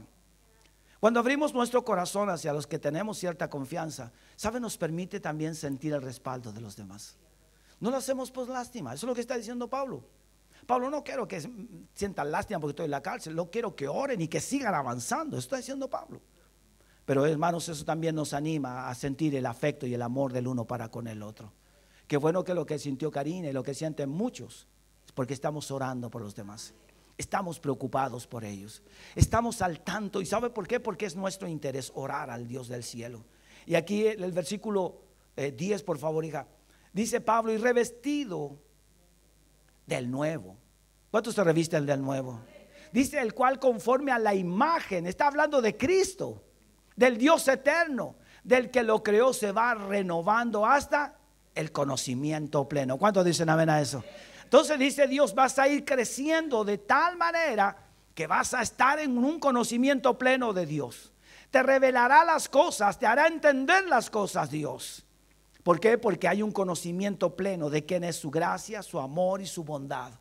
Cuando abrimos nuestro corazón hacia los que tenemos cierta confianza, ¿sabe? Nos permite también sentir el respaldo de los demás. No lo hacemos por lástima, eso es lo que está diciendo Pablo. Pablo, no quiero que sientan lástima porque estoy en la cárcel, no quiero que oren y que sigan avanzando, eso está diciendo Pablo. Pero hermanos, eso también nos anima a sentir el afecto y el amor del uno para con el otro. Qué bueno que lo que sintió Karina y lo que sienten muchos es porque estamos orando por los demás. Estamos preocupados por ellos. Estamos al tanto. ¿Y sabe por qué? Porque es nuestro interés orar al Dios del cielo. Y aquí el versículo 10, por favor, hija. Dice Pablo, y revestido del nuevo. ¿Cuántos se revisten del nuevo? Dice el cual conforme a la imagen. Está hablando de Cristo, del Dios eterno, del que lo creó, se va renovando hasta el conocimiento pleno. ¿Cuántos dicen amén a eso? Entonces dice Dios, vas a ir creciendo de tal manera que vas a estar en un conocimiento pleno de Dios. Te revelará las cosas, te hará entender las cosas Dios. ¿Por qué? Porque hay un conocimiento pleno de quién es su gracia, su amor y su bondad.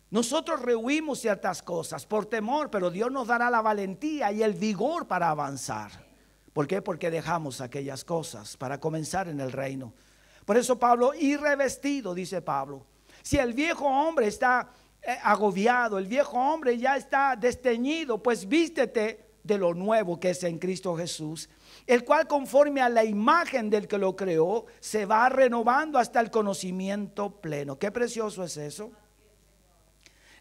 Nosotros rehuimos ciertas cosas por temor, pero Dios nos dará la valentía y el vigor para avanzar. ¿Por qué? Porque dejamos aquellas cosas para comenzar en el reino. Por eso Pablo, y revestido, dice Pablo. Si el viejo hombre está agobiado, el viejo hombre ya está desteñido, pues vístete de lo nuevo que es en Cristo Jesús, el cual conforme a la imagen del que lo creó, se va renovando hasta el conocimiento pleno. Qué precioso es eso.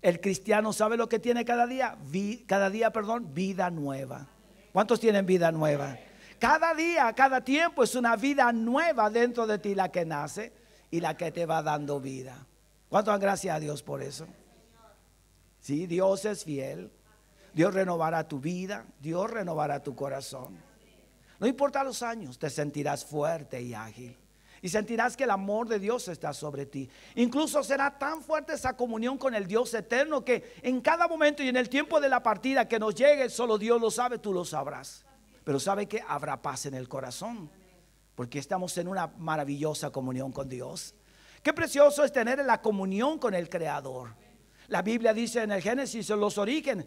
El cristiano sabe lo que tiene cada día, vida nueva. ¿Cuántos tienen vida nueva? Cada día, cada tiempo es una vida nueva dentro de ti la que nace y la que te va dando vida. ¿Cuánto dan gracias a Dios por eso? Sí, Dios es fiel. Dios renovará tu vida, Dios renovará tu corazón. No importa los años, te sentirás fuerte y ágil. Y sentirás que el amor de Dios está sobre ti. Incluso será tan fuerte esa comunión con el Dios eterno que en cada momento y en el tiempo de la partida que nos llegue, solo Dios lo sabe, tú lo sabrás. Pero sabe que habrá paz en el corazón, porque estamos en una maravillosa comunión con Dios. Qué precioso es tener la comunión con el Creador. La Biblia dice en el Génesis, en los orígenes,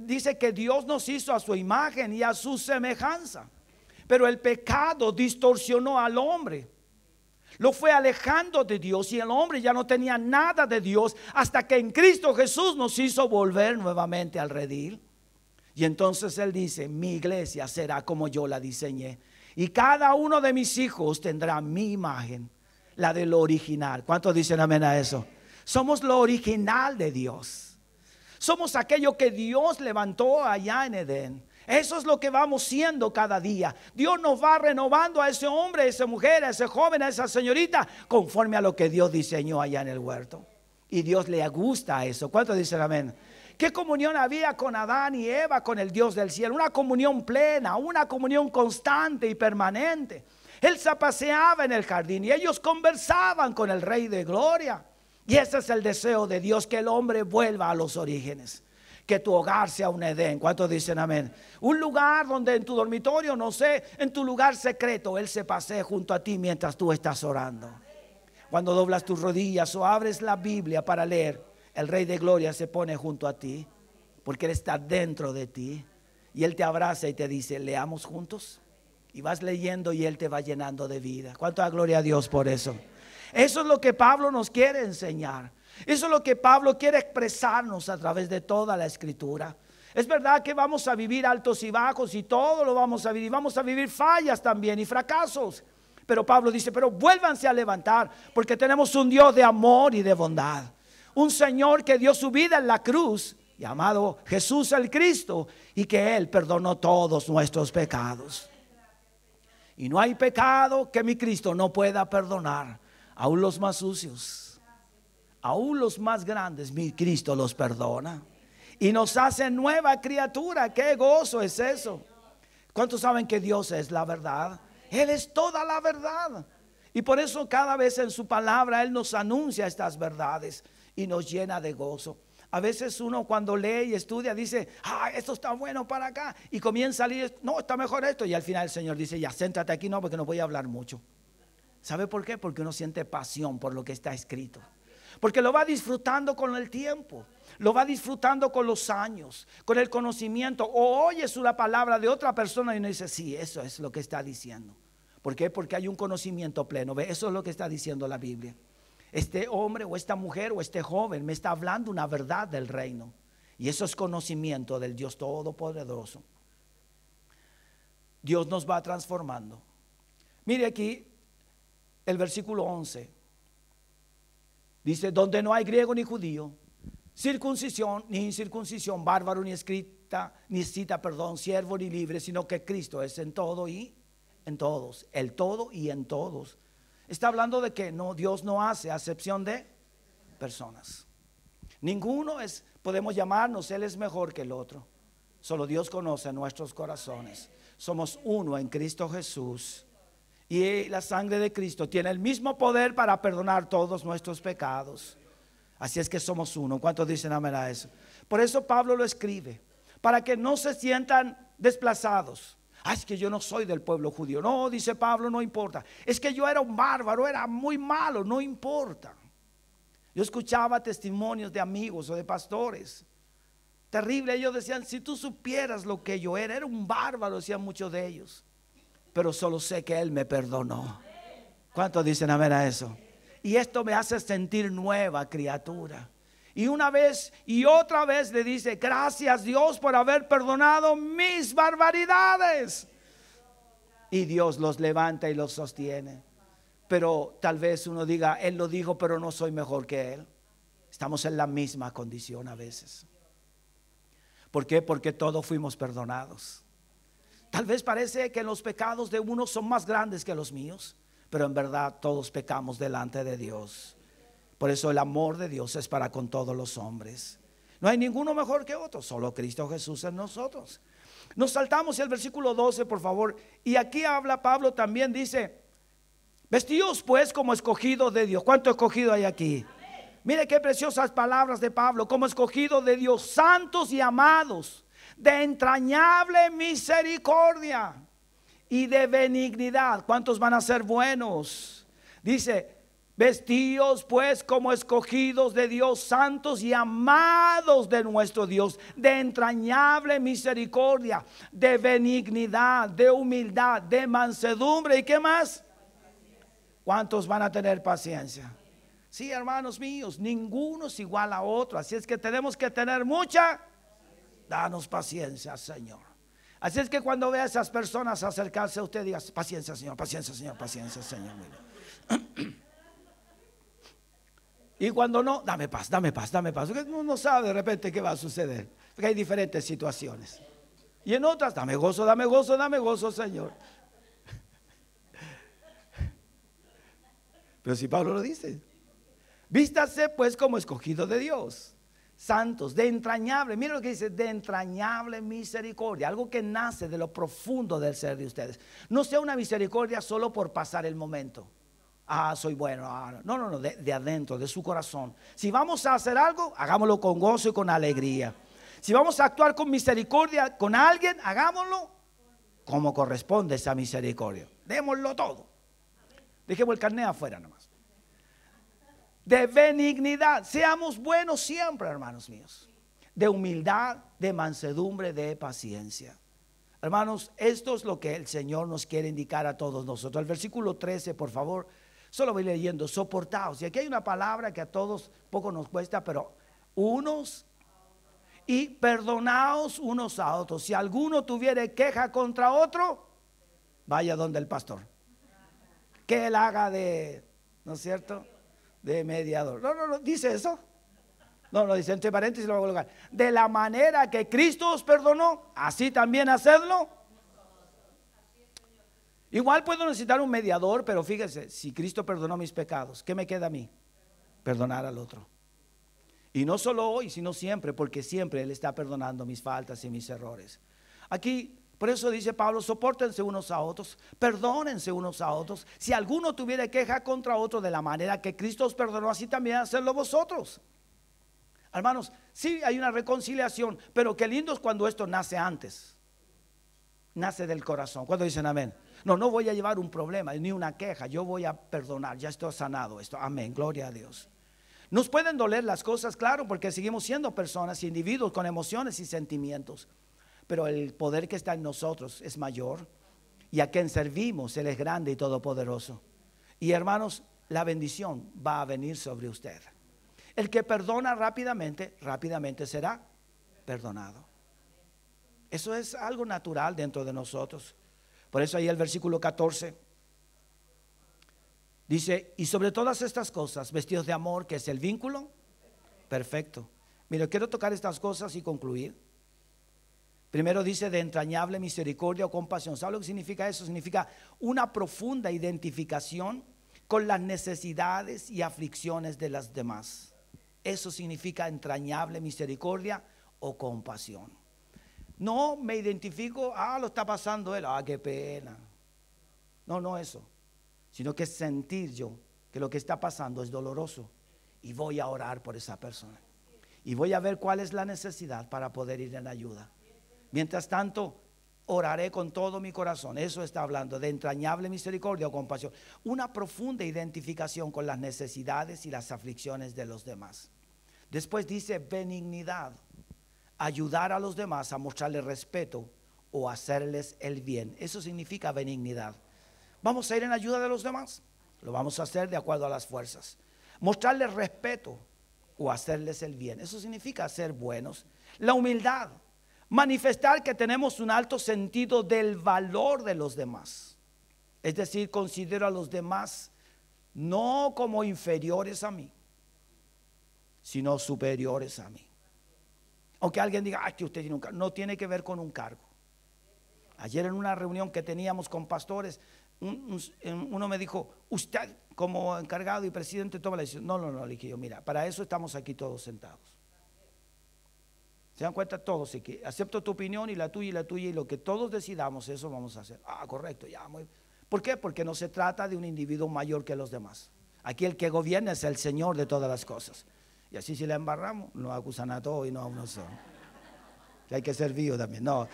dice que Dios nos hizo a su imagen y a su semejanza. Pero el pecado distorsionó al hombre, lo fue alejando de Dios, y el hombre ya no tenía nada de Dios hasta que en Cristo Jesús nos hizo volver nuevamente al redil. Y entonces Él dice, mi iglesia será como yo la diseñé, y cada uno de mis hijos tendrá mi imagen, la de lo original. ¿Cuántos dicen amén a eso? Somos lo original de Dios. Somos aquello que Dios levantó allá en Edén. Eso es lo que vamos siendo cada día. Dios nos va renovando a ese hombre, a esa mujer, a ese joven, a esa señorita, conforme a lo que Dios diseñó allá en el huerto. Y Dios le gusta eso. ¿Cuántos dicen amén? ¿Qué comunión había con Adán y Eva, con el Dios del cielo? Una comunión plena, una comunión constante y permanente. Él se paseaba en el jardín y ellos conversaban con el Rey de Gloria. Y ese es el deseo de Dios, que el hombre vuelva a los orígenes. Que tu hogar sea un Edén. ¿Cuántos dicen amén? Un lugar donde en tu dormitorio, no sé, en tu lugar secreto, Él se pasee junto a ti mientras tú estás orando. Cuando doblas tus rodillas o abres la Biblia para leer, el Rey de Gloria se pone junto a ti, porque Él está dentro de ti. Y Él te abraza y te dice, leamos juntos. Y vas leyendo y Él te va llenando de vida. ¿Cuánto da gloria a Dios por eso? Eso es lo que Pablo nos quiere enseñar. Eso es lo que Pablo quiere expresarnos a través de toda la escritura. Es verdad que vamos a vivir altos y bajos y todo lo vamos a vivir. Vamos a vivir fallas también y fracasos. Pero Pablo dice, pero vuélvanse a levantar, porque tenemos un Dios de amor y de bondad. Un Señor que dio su vida en la cruz, llamado Jesús el Cristo, y que Él perdonó todos nuestros pecados. Y no hay pecado que mi Cristo no pueda perdonar. Aún los más sucios, aún los más grandes, mi Cristo los perdona. Y nos hace nueva criatura. ¡Qué gozo es eso! ¿Cuántos saben que Dios es la verdad? Él es toda la verdad. Y por eso cada vez en su palabra Él nos anuncia estas verdades y nos llena de gozo. A veces uno cuando lee y estudia dice, esto está bueno para acá, y comienza a leer, no, está mejor esto, y al final el Señor dice, ya, céntrate aquí, no, porque no voy a hablar mucho. ¿Sabe por qué? Porque uno siente pasión por lo que está escrito. Porque lo va disfrutando con el tiempo, lo va disfrutando con los años, con el conocimiento. O oyes una palabra de otra persona y uno dice, sí, eso es lo que está diciendo. ¿Por qué? Porque hay un conocimiento pleno. ¿Ve? Eso es lo que está diciendo la Biblia. Este hombre o esta mujer o este joven me está hablando una verdad del reino. Y eso es conocimiento del Dios Todopoderoso. Dios nos va transformando. Mire aquí el versículo 11. Dice, donde no hay griego ni judío, circuncisión ni incircuncisión, bárbaro ni escrita, ni cita, siervo ni libre, sino que Cristo es en todo y en todos. El todo y en todos. Está hablando de que no, Dios no hace acepción de personas. Ninguno es, podemos llamarnos, Él es mejor que el otro. Solo Dios conoce nuestros corazones. Somos uno en Cristo Jesús. Y la sangre de Cristo tiene el mismo poder para perdonar todos nuestros pecados. Así es que somos uno. ¿Cuántos dicen amén a eso? Por eso Pablo lo escribe, para que no se sientan desplazados. Es que yo no soy del pueblo judío. No, dice Pablo, no importa. Es que yo era un bárbaro, era muy malo, no importa. Yo escuchaba testimonios de amigos o de pastores. Terrible, ellos decían, si tú supieras lo que yo era un bárbaro, decían muchos de ellos. Pero solo sé que Él me perdonó. ¿Cuántos dicen amén a eso? Y esto me hace sentir nueva criatura. Y una vez y otra vez le dice, gracias Dios por haber perdonado mis barbaridades. Y Dios los levanta y los sostiene. Pero tal vez uno diga, Él lo dijo, pero no soy mejor que Él. Estamos en la misma condición a veces. ¿Por qué? Porque todos fuimos perdonados. Tal vez parece que los pecados de unos son más grandes que los míos, pero en verdad todos pecamos delante de Dios. Por eso el amor de Dios es para con todos los hombres. No hay ninguno mejor que otro, solo Cristo Jesús en nosotros. Nos saltamos el versículo 12, por favor. Y aquí habla Pablo también, dice, vestidos pues como escogidos de Dios. ¿Cuánto escogido hay aquí? Mire qué preciosas palabras de Pablo. Como escogidos de Dios, santos y amados, de entrañable misericordia y de benignidad. ¿Cuántos van a ser buenos? Dice, vestidos pues como escogidos de Dios, santos y amados de nuestro Dios, de entrañable misericordia, de benignidad, de humildad, de mansedumbre. ¿Y qué más? ¿Cuántos van a tener paciencia? Sí, hermanos míos, ninguno es igual a otro. Así es que tenemos que tener mucha. Danos paciencia, Señor. Así es que cuando vea a esas personas acercarse a usted, diga, paciencia, Señor, paciencia, Señor, paciencia, Señor. Y cuando no, dame paz, dame paz, dame paz. Porque uno no sabe de repente qué va a suceder. Porque hay diferentes situaciones. Y en otras, dame gozo, Señor. Pero si Pablo lo dice, vístase pues como escogido de Dios, santos, de entrañable, mira lo que dice, de entrañable misericordia, algo que nace de lo profundo del ser de ustedes. No sea una misericordia solo por pasar el momento. Ah, soy bueno. No, de adentro, de su corazón. Si vamos a hacer algo, hagámoslo con gozo y con alegría. Si vamos a actuar con misericordia con alguien, hagámoslo como corresponde esa misericordia. Démoslo todo. Dejemos el carnet afuera nomás. De benignidad. Seamos buenos siempre, hermanos míos. De humildad, de mansedumbre, de paciencia. Hermanos, esto es lo que el Señor nos quiere indicar a todos nosotros. El versículo 13, por favor, solo voy leyendo. Soportaos. Y aquí hay una palabra que a todos poco nos cuesta, pero unos y perdonaos unos a otros. Si alguno tuviere queja contra otro, vaya donde el pastor. Que él haga de, ¿no es cierto?, de mediador. No, dice eso. No, dice entre paréntesis, lo voy a colocar. De la manera que Cristo os perdonó, así también hacedlo. Igual puedo necesitar un mediador, pero fíjese, si Cristo perdonó mis pecados, ¿qué me queda a mí? Perdonar al otro. Y no solo hoy, sino siempre, porque siempre Él está perdonando mis faltas y mis errores. Aquí, por eso dice Pablo, sopórtense unos a otros, perdónense unos a otros. Si alguno tuviera queja contra otro, de la manera que Cristo os perdonó, así también hacerlo vosotros. Hermanos, sí hay una reconciliación, pero qué lindo es cuando esto nace antes. Nace del corazón. ¿Cuándo dicen amén? No voy a llevar un problema ni una queja, yo voy a perdonar, ya estoy sanado esto. Amén, gloria a Dios. Nos pueden doler las cosas, claro, porque seguimos siendo personas, individuos con emociones y sentimientos. Pero el poder que está en nosotros es mayor. Y a quien servimos, Él es grande y todopoderoso. Y hermanos, la bendición va a venir sobre usted. El que perdona rápidamente, rápidamente será perdonado. Eso es algo natural dentro de nosotros. Por eso ahí el versículo 14 dice, y sobre todas estas cosas, vestidos de amor, que es el vínculo perfecto. Mira, quiero tocar estas cosas y concluir. Primero dice de entrañable misericordia o compasión. ¿Sabe lo que significa eso? Significa una profunda identificación con las necesidades y aflicciones de las demás. Eso significa entrañable misericordia o compasión. No me identifico, lo está pasando él, qué pena. No eso. Sino que sentir yo que lo que está pasando es doloroso y voy a orar por esa persona y voy a ver cuál es la necesidad para poder ir en ayuda. Mientras tanto, oraré con todo mi corazón. Eso está hablando de entrañable misericordia o compasión, una profunda identificación con las necesidades y las aflicciones de los demás. Después dice benignidad, ayudar a los demás a mostrarles respeto o hacerles el bien. Eso significa benignidad. Vamos a ir en ayuda de los demás, lo vamos a hacer de acuerdo a las fuerzas. Mostrarles respeto o hacerles el bien, eso significa ser buenos. La humildad, manifestar que tenemos un alto sentido del valor de los demás. Es decir, considero a los demás no como inferiores a mí, sino superiores a mí. Aunque alguien diga, que usted tiene un cargo, no tiene que ver con un cargo. Ayer en una reunión que teníamos con pastores, uno me dijo, usted como encargado y presidente toma la decisión. No, le dije yo, mira, para eso estamos aquí todos sentados. ¿Se dan cuenta? Todos aquí. Acepto tu opinión y la tuya, y lo que todos decidamos, eso vamos a hacer. Correcto, ya. ¿Por qué? Porque no se trata de un individuo mayor que los demás. Aquí el que gobierna es el Señor de todas las cosas. Y así si la embarramos, nos acusan a todos y no a uno solo. Que hay que ser vivo también, no.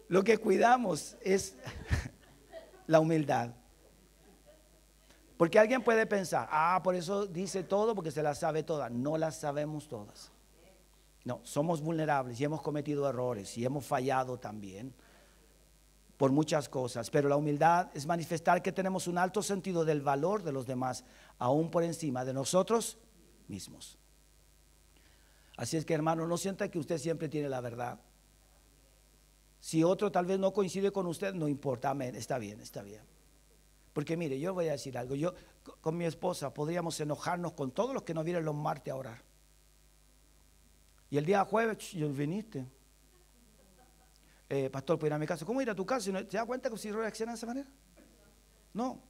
Lo que cuidamos es la humildad. Porque alguien puede pensar, por eso dice todo porque se las sabe todas. No las sabemos todas. No, somos vulnerables y hemos cometido errores y hemos fallado también por muchas cosas. Pero la humildad es manifestar que tenemos un alto sentido del valor de los demás, aún por encima de nosotros mismos. Así es que, hermano, no sienta que usted siempre tiene la verdad. Si otro tal vez no coincide con usted, no importa, amén, está bien, está bien. Porque mire, yo voy a decir algo. Yo con mi esposa podríamos enojarnos con todos los que nos vienen los martes a orar. Y el día jueves, yo viniste. Pastor, ¿puedo ir a mi casa? ¿Cómo ir a tu casa? ¿Se da cuenta que si reacciona de esa manera? No.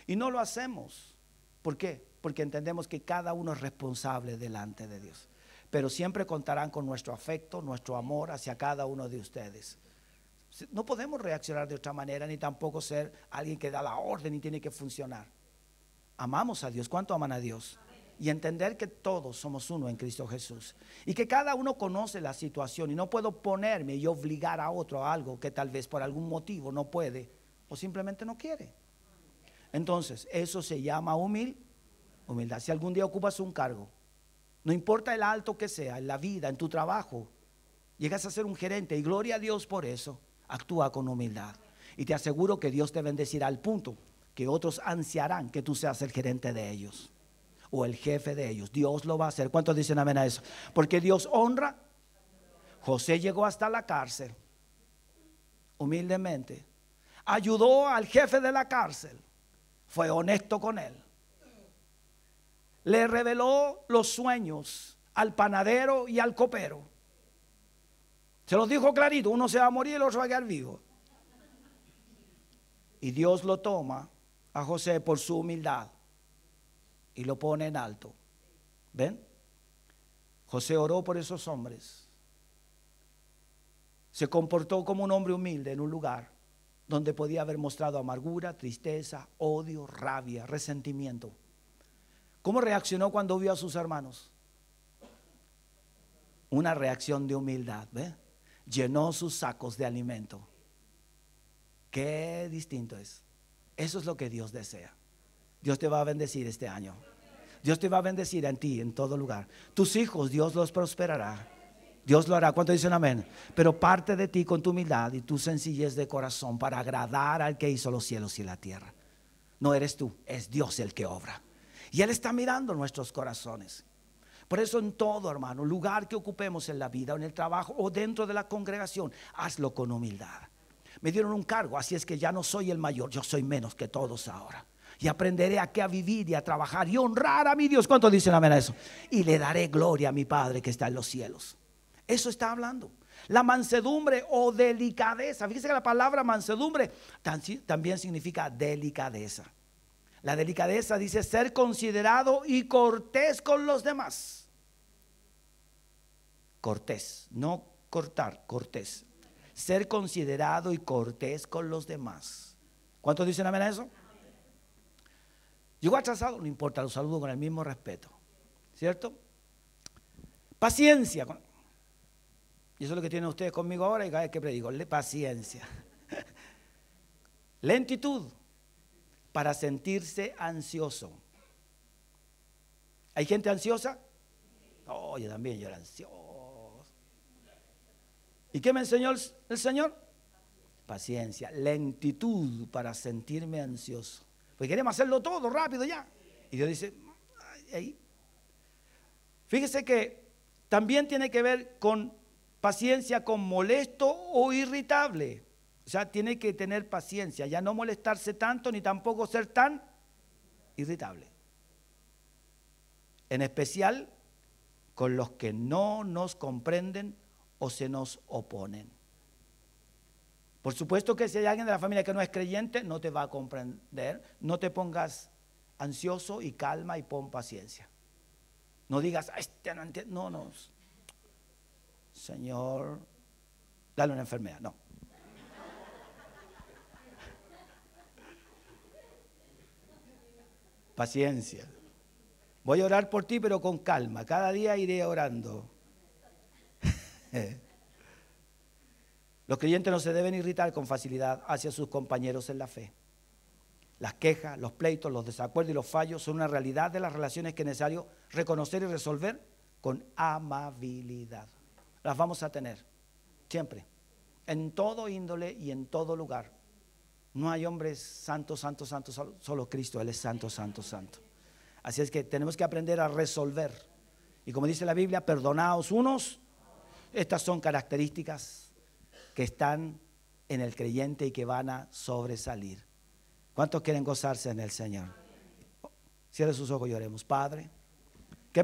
Y no lo hacemos. ¿Por qué? Porque entendemos que cada uno es responsable delante de Dios. Pero siempre contarán con nuestro afecto, nuestro amor hacia cada uno de ustedes. No podemos reaccionar de otra manera, ni tampoco ser alguien que da la orden y tiene que funcionar. Amamos a Dios. ¿Cuánto aman a Dios? Y entender que todos somos uno en Cristo Jesús. Y que cada uno conoce la situación. Y no puedo ponerme y obligar a otro a algo que tal vez por algún motivo no puede o simplemente no quiere. Entonces, eso se llama humildad. Si algún día ocupas un cargo, no importa el alto que sea, en la vida, en tu trabajo, llegas a ser un gerente y gloria a Dios por eso, actúa con humildad. Y te aseguro que Dios te bendecirá al punto que otros ansiarán que tú seas el gerente de ellos o el jefe de ellos. Dios lo va a hacer. ¿Cuántos dicen amén a eso? Porque Dios honra. José llegó hasta la cárcel humildemente, ayudó al jefe de la cárcel, fue honesto con él, le reveló los sueños al panadero y al copero. Se los dijo clarito: uno se va a morir y el otro va a quedar vivo. Y Dios lo toma a José por su humildad y lo pone en alto. ¿Ven? José oró por esos hombres. Se comportó como un hombre humilde en un lugar donde podía haber mostrado amargura, tristeza, odio, rabia, resentimiento. ¿Cómo reaccionó cuando vio a sus hermanos? Una reacción de humildad. ¿Ve? Llenó sus sacos de alimento. Qué distinto es. Eso es lo que Dios desea. Dios te va a bendecir este año. Dios te va a bendecir en ti, en todo lugar. Tus hijos, Dios los prosperará. Dios lo hará. ¿Cuántos dicen amén? Pero parte de ti con tu humildad y tu sencillez de corazón para agradar al que hizo los cielos y la tierra. No eres tú, es Dios el que obra. Y Él está mirando nuestros corazones. Por eso en todo, hermano, lugar que ocupemos en la vida, o en el trabajo, o dentro de la congregación, hazlo con humildad. Me dieron un cargo, así es que ya no soy el mayor, yo soy menos que todos ahora. Y aprenderé a vivir y a trabajar y honrar a mi Dios. ¿Cuántos dicen amén a eso? Y le daré gloria a mi Padre que está en los cielos. Eso está hablando. La mansedumbre o delicadeza. Fíjese que la palabra mansedumbre también significa delicadeza. La delicadeza dice ser considerado y cortés con los demás. Cortés, no cortar, cortés. Ser considerado y cortés con los demás. ¿Cuántos dicen amén a eso? Llegó atrasado, no importa, lo saludo con el mismo respeto, ¿cierto? Paciencia. Y eso es lo que tienen ustedes conmigo ahora y cada vez que predico, paciencia. Lentitud para sentirse ansioso. ¿Hay gente ansiosa? Oh, yo también, yo era ansioso. ¿Y qué me enseñó el Señor? Paciencia, lentitud para sentirme ansioso. Porque queremos hacerlo todo rápido ya. Y Dios dice, ahí. Fíjese que también tiene que ver con paciencia con molesto o irritable. O sea, tiene que tener paciencia, ya no molestarse tanto ni tampoco ser tan irritable. En especial con los que no nos comprenden o se nos oponen. Por supuesto que si hay alguien de la familia que no es creyente, no te va a comprender. No te pongas ansioso y calma y pon paciencia. No digas, este no entiende. No, no. Señor, dale una enfermedad. No. Paciencia. Voy a orar por ti, pero con calma. Cada día iré orando. Los creyentes no se deben irritar con facilidad hacia sus compañeros en la fe. Las quejas, los pleitos, los desacuerdos y los fallos son una realidad de las relaciones que es necesario reconocer y resolver con amabilidad. Las vamos a tener siempre, en todo índole y en todo lugar. No hay hombres santos, santos, santos, solo Cristo, Él es santo, santo, santo. Así es que tenemos que aprender a resolver. Y como dice la Biblia, perdonaos unos. Estas son características que están en el creyente y que van a sobresalir. ¿Cuántos quieren gozarse en el Señor? Cierre sus ojos y oremos. Padre, qué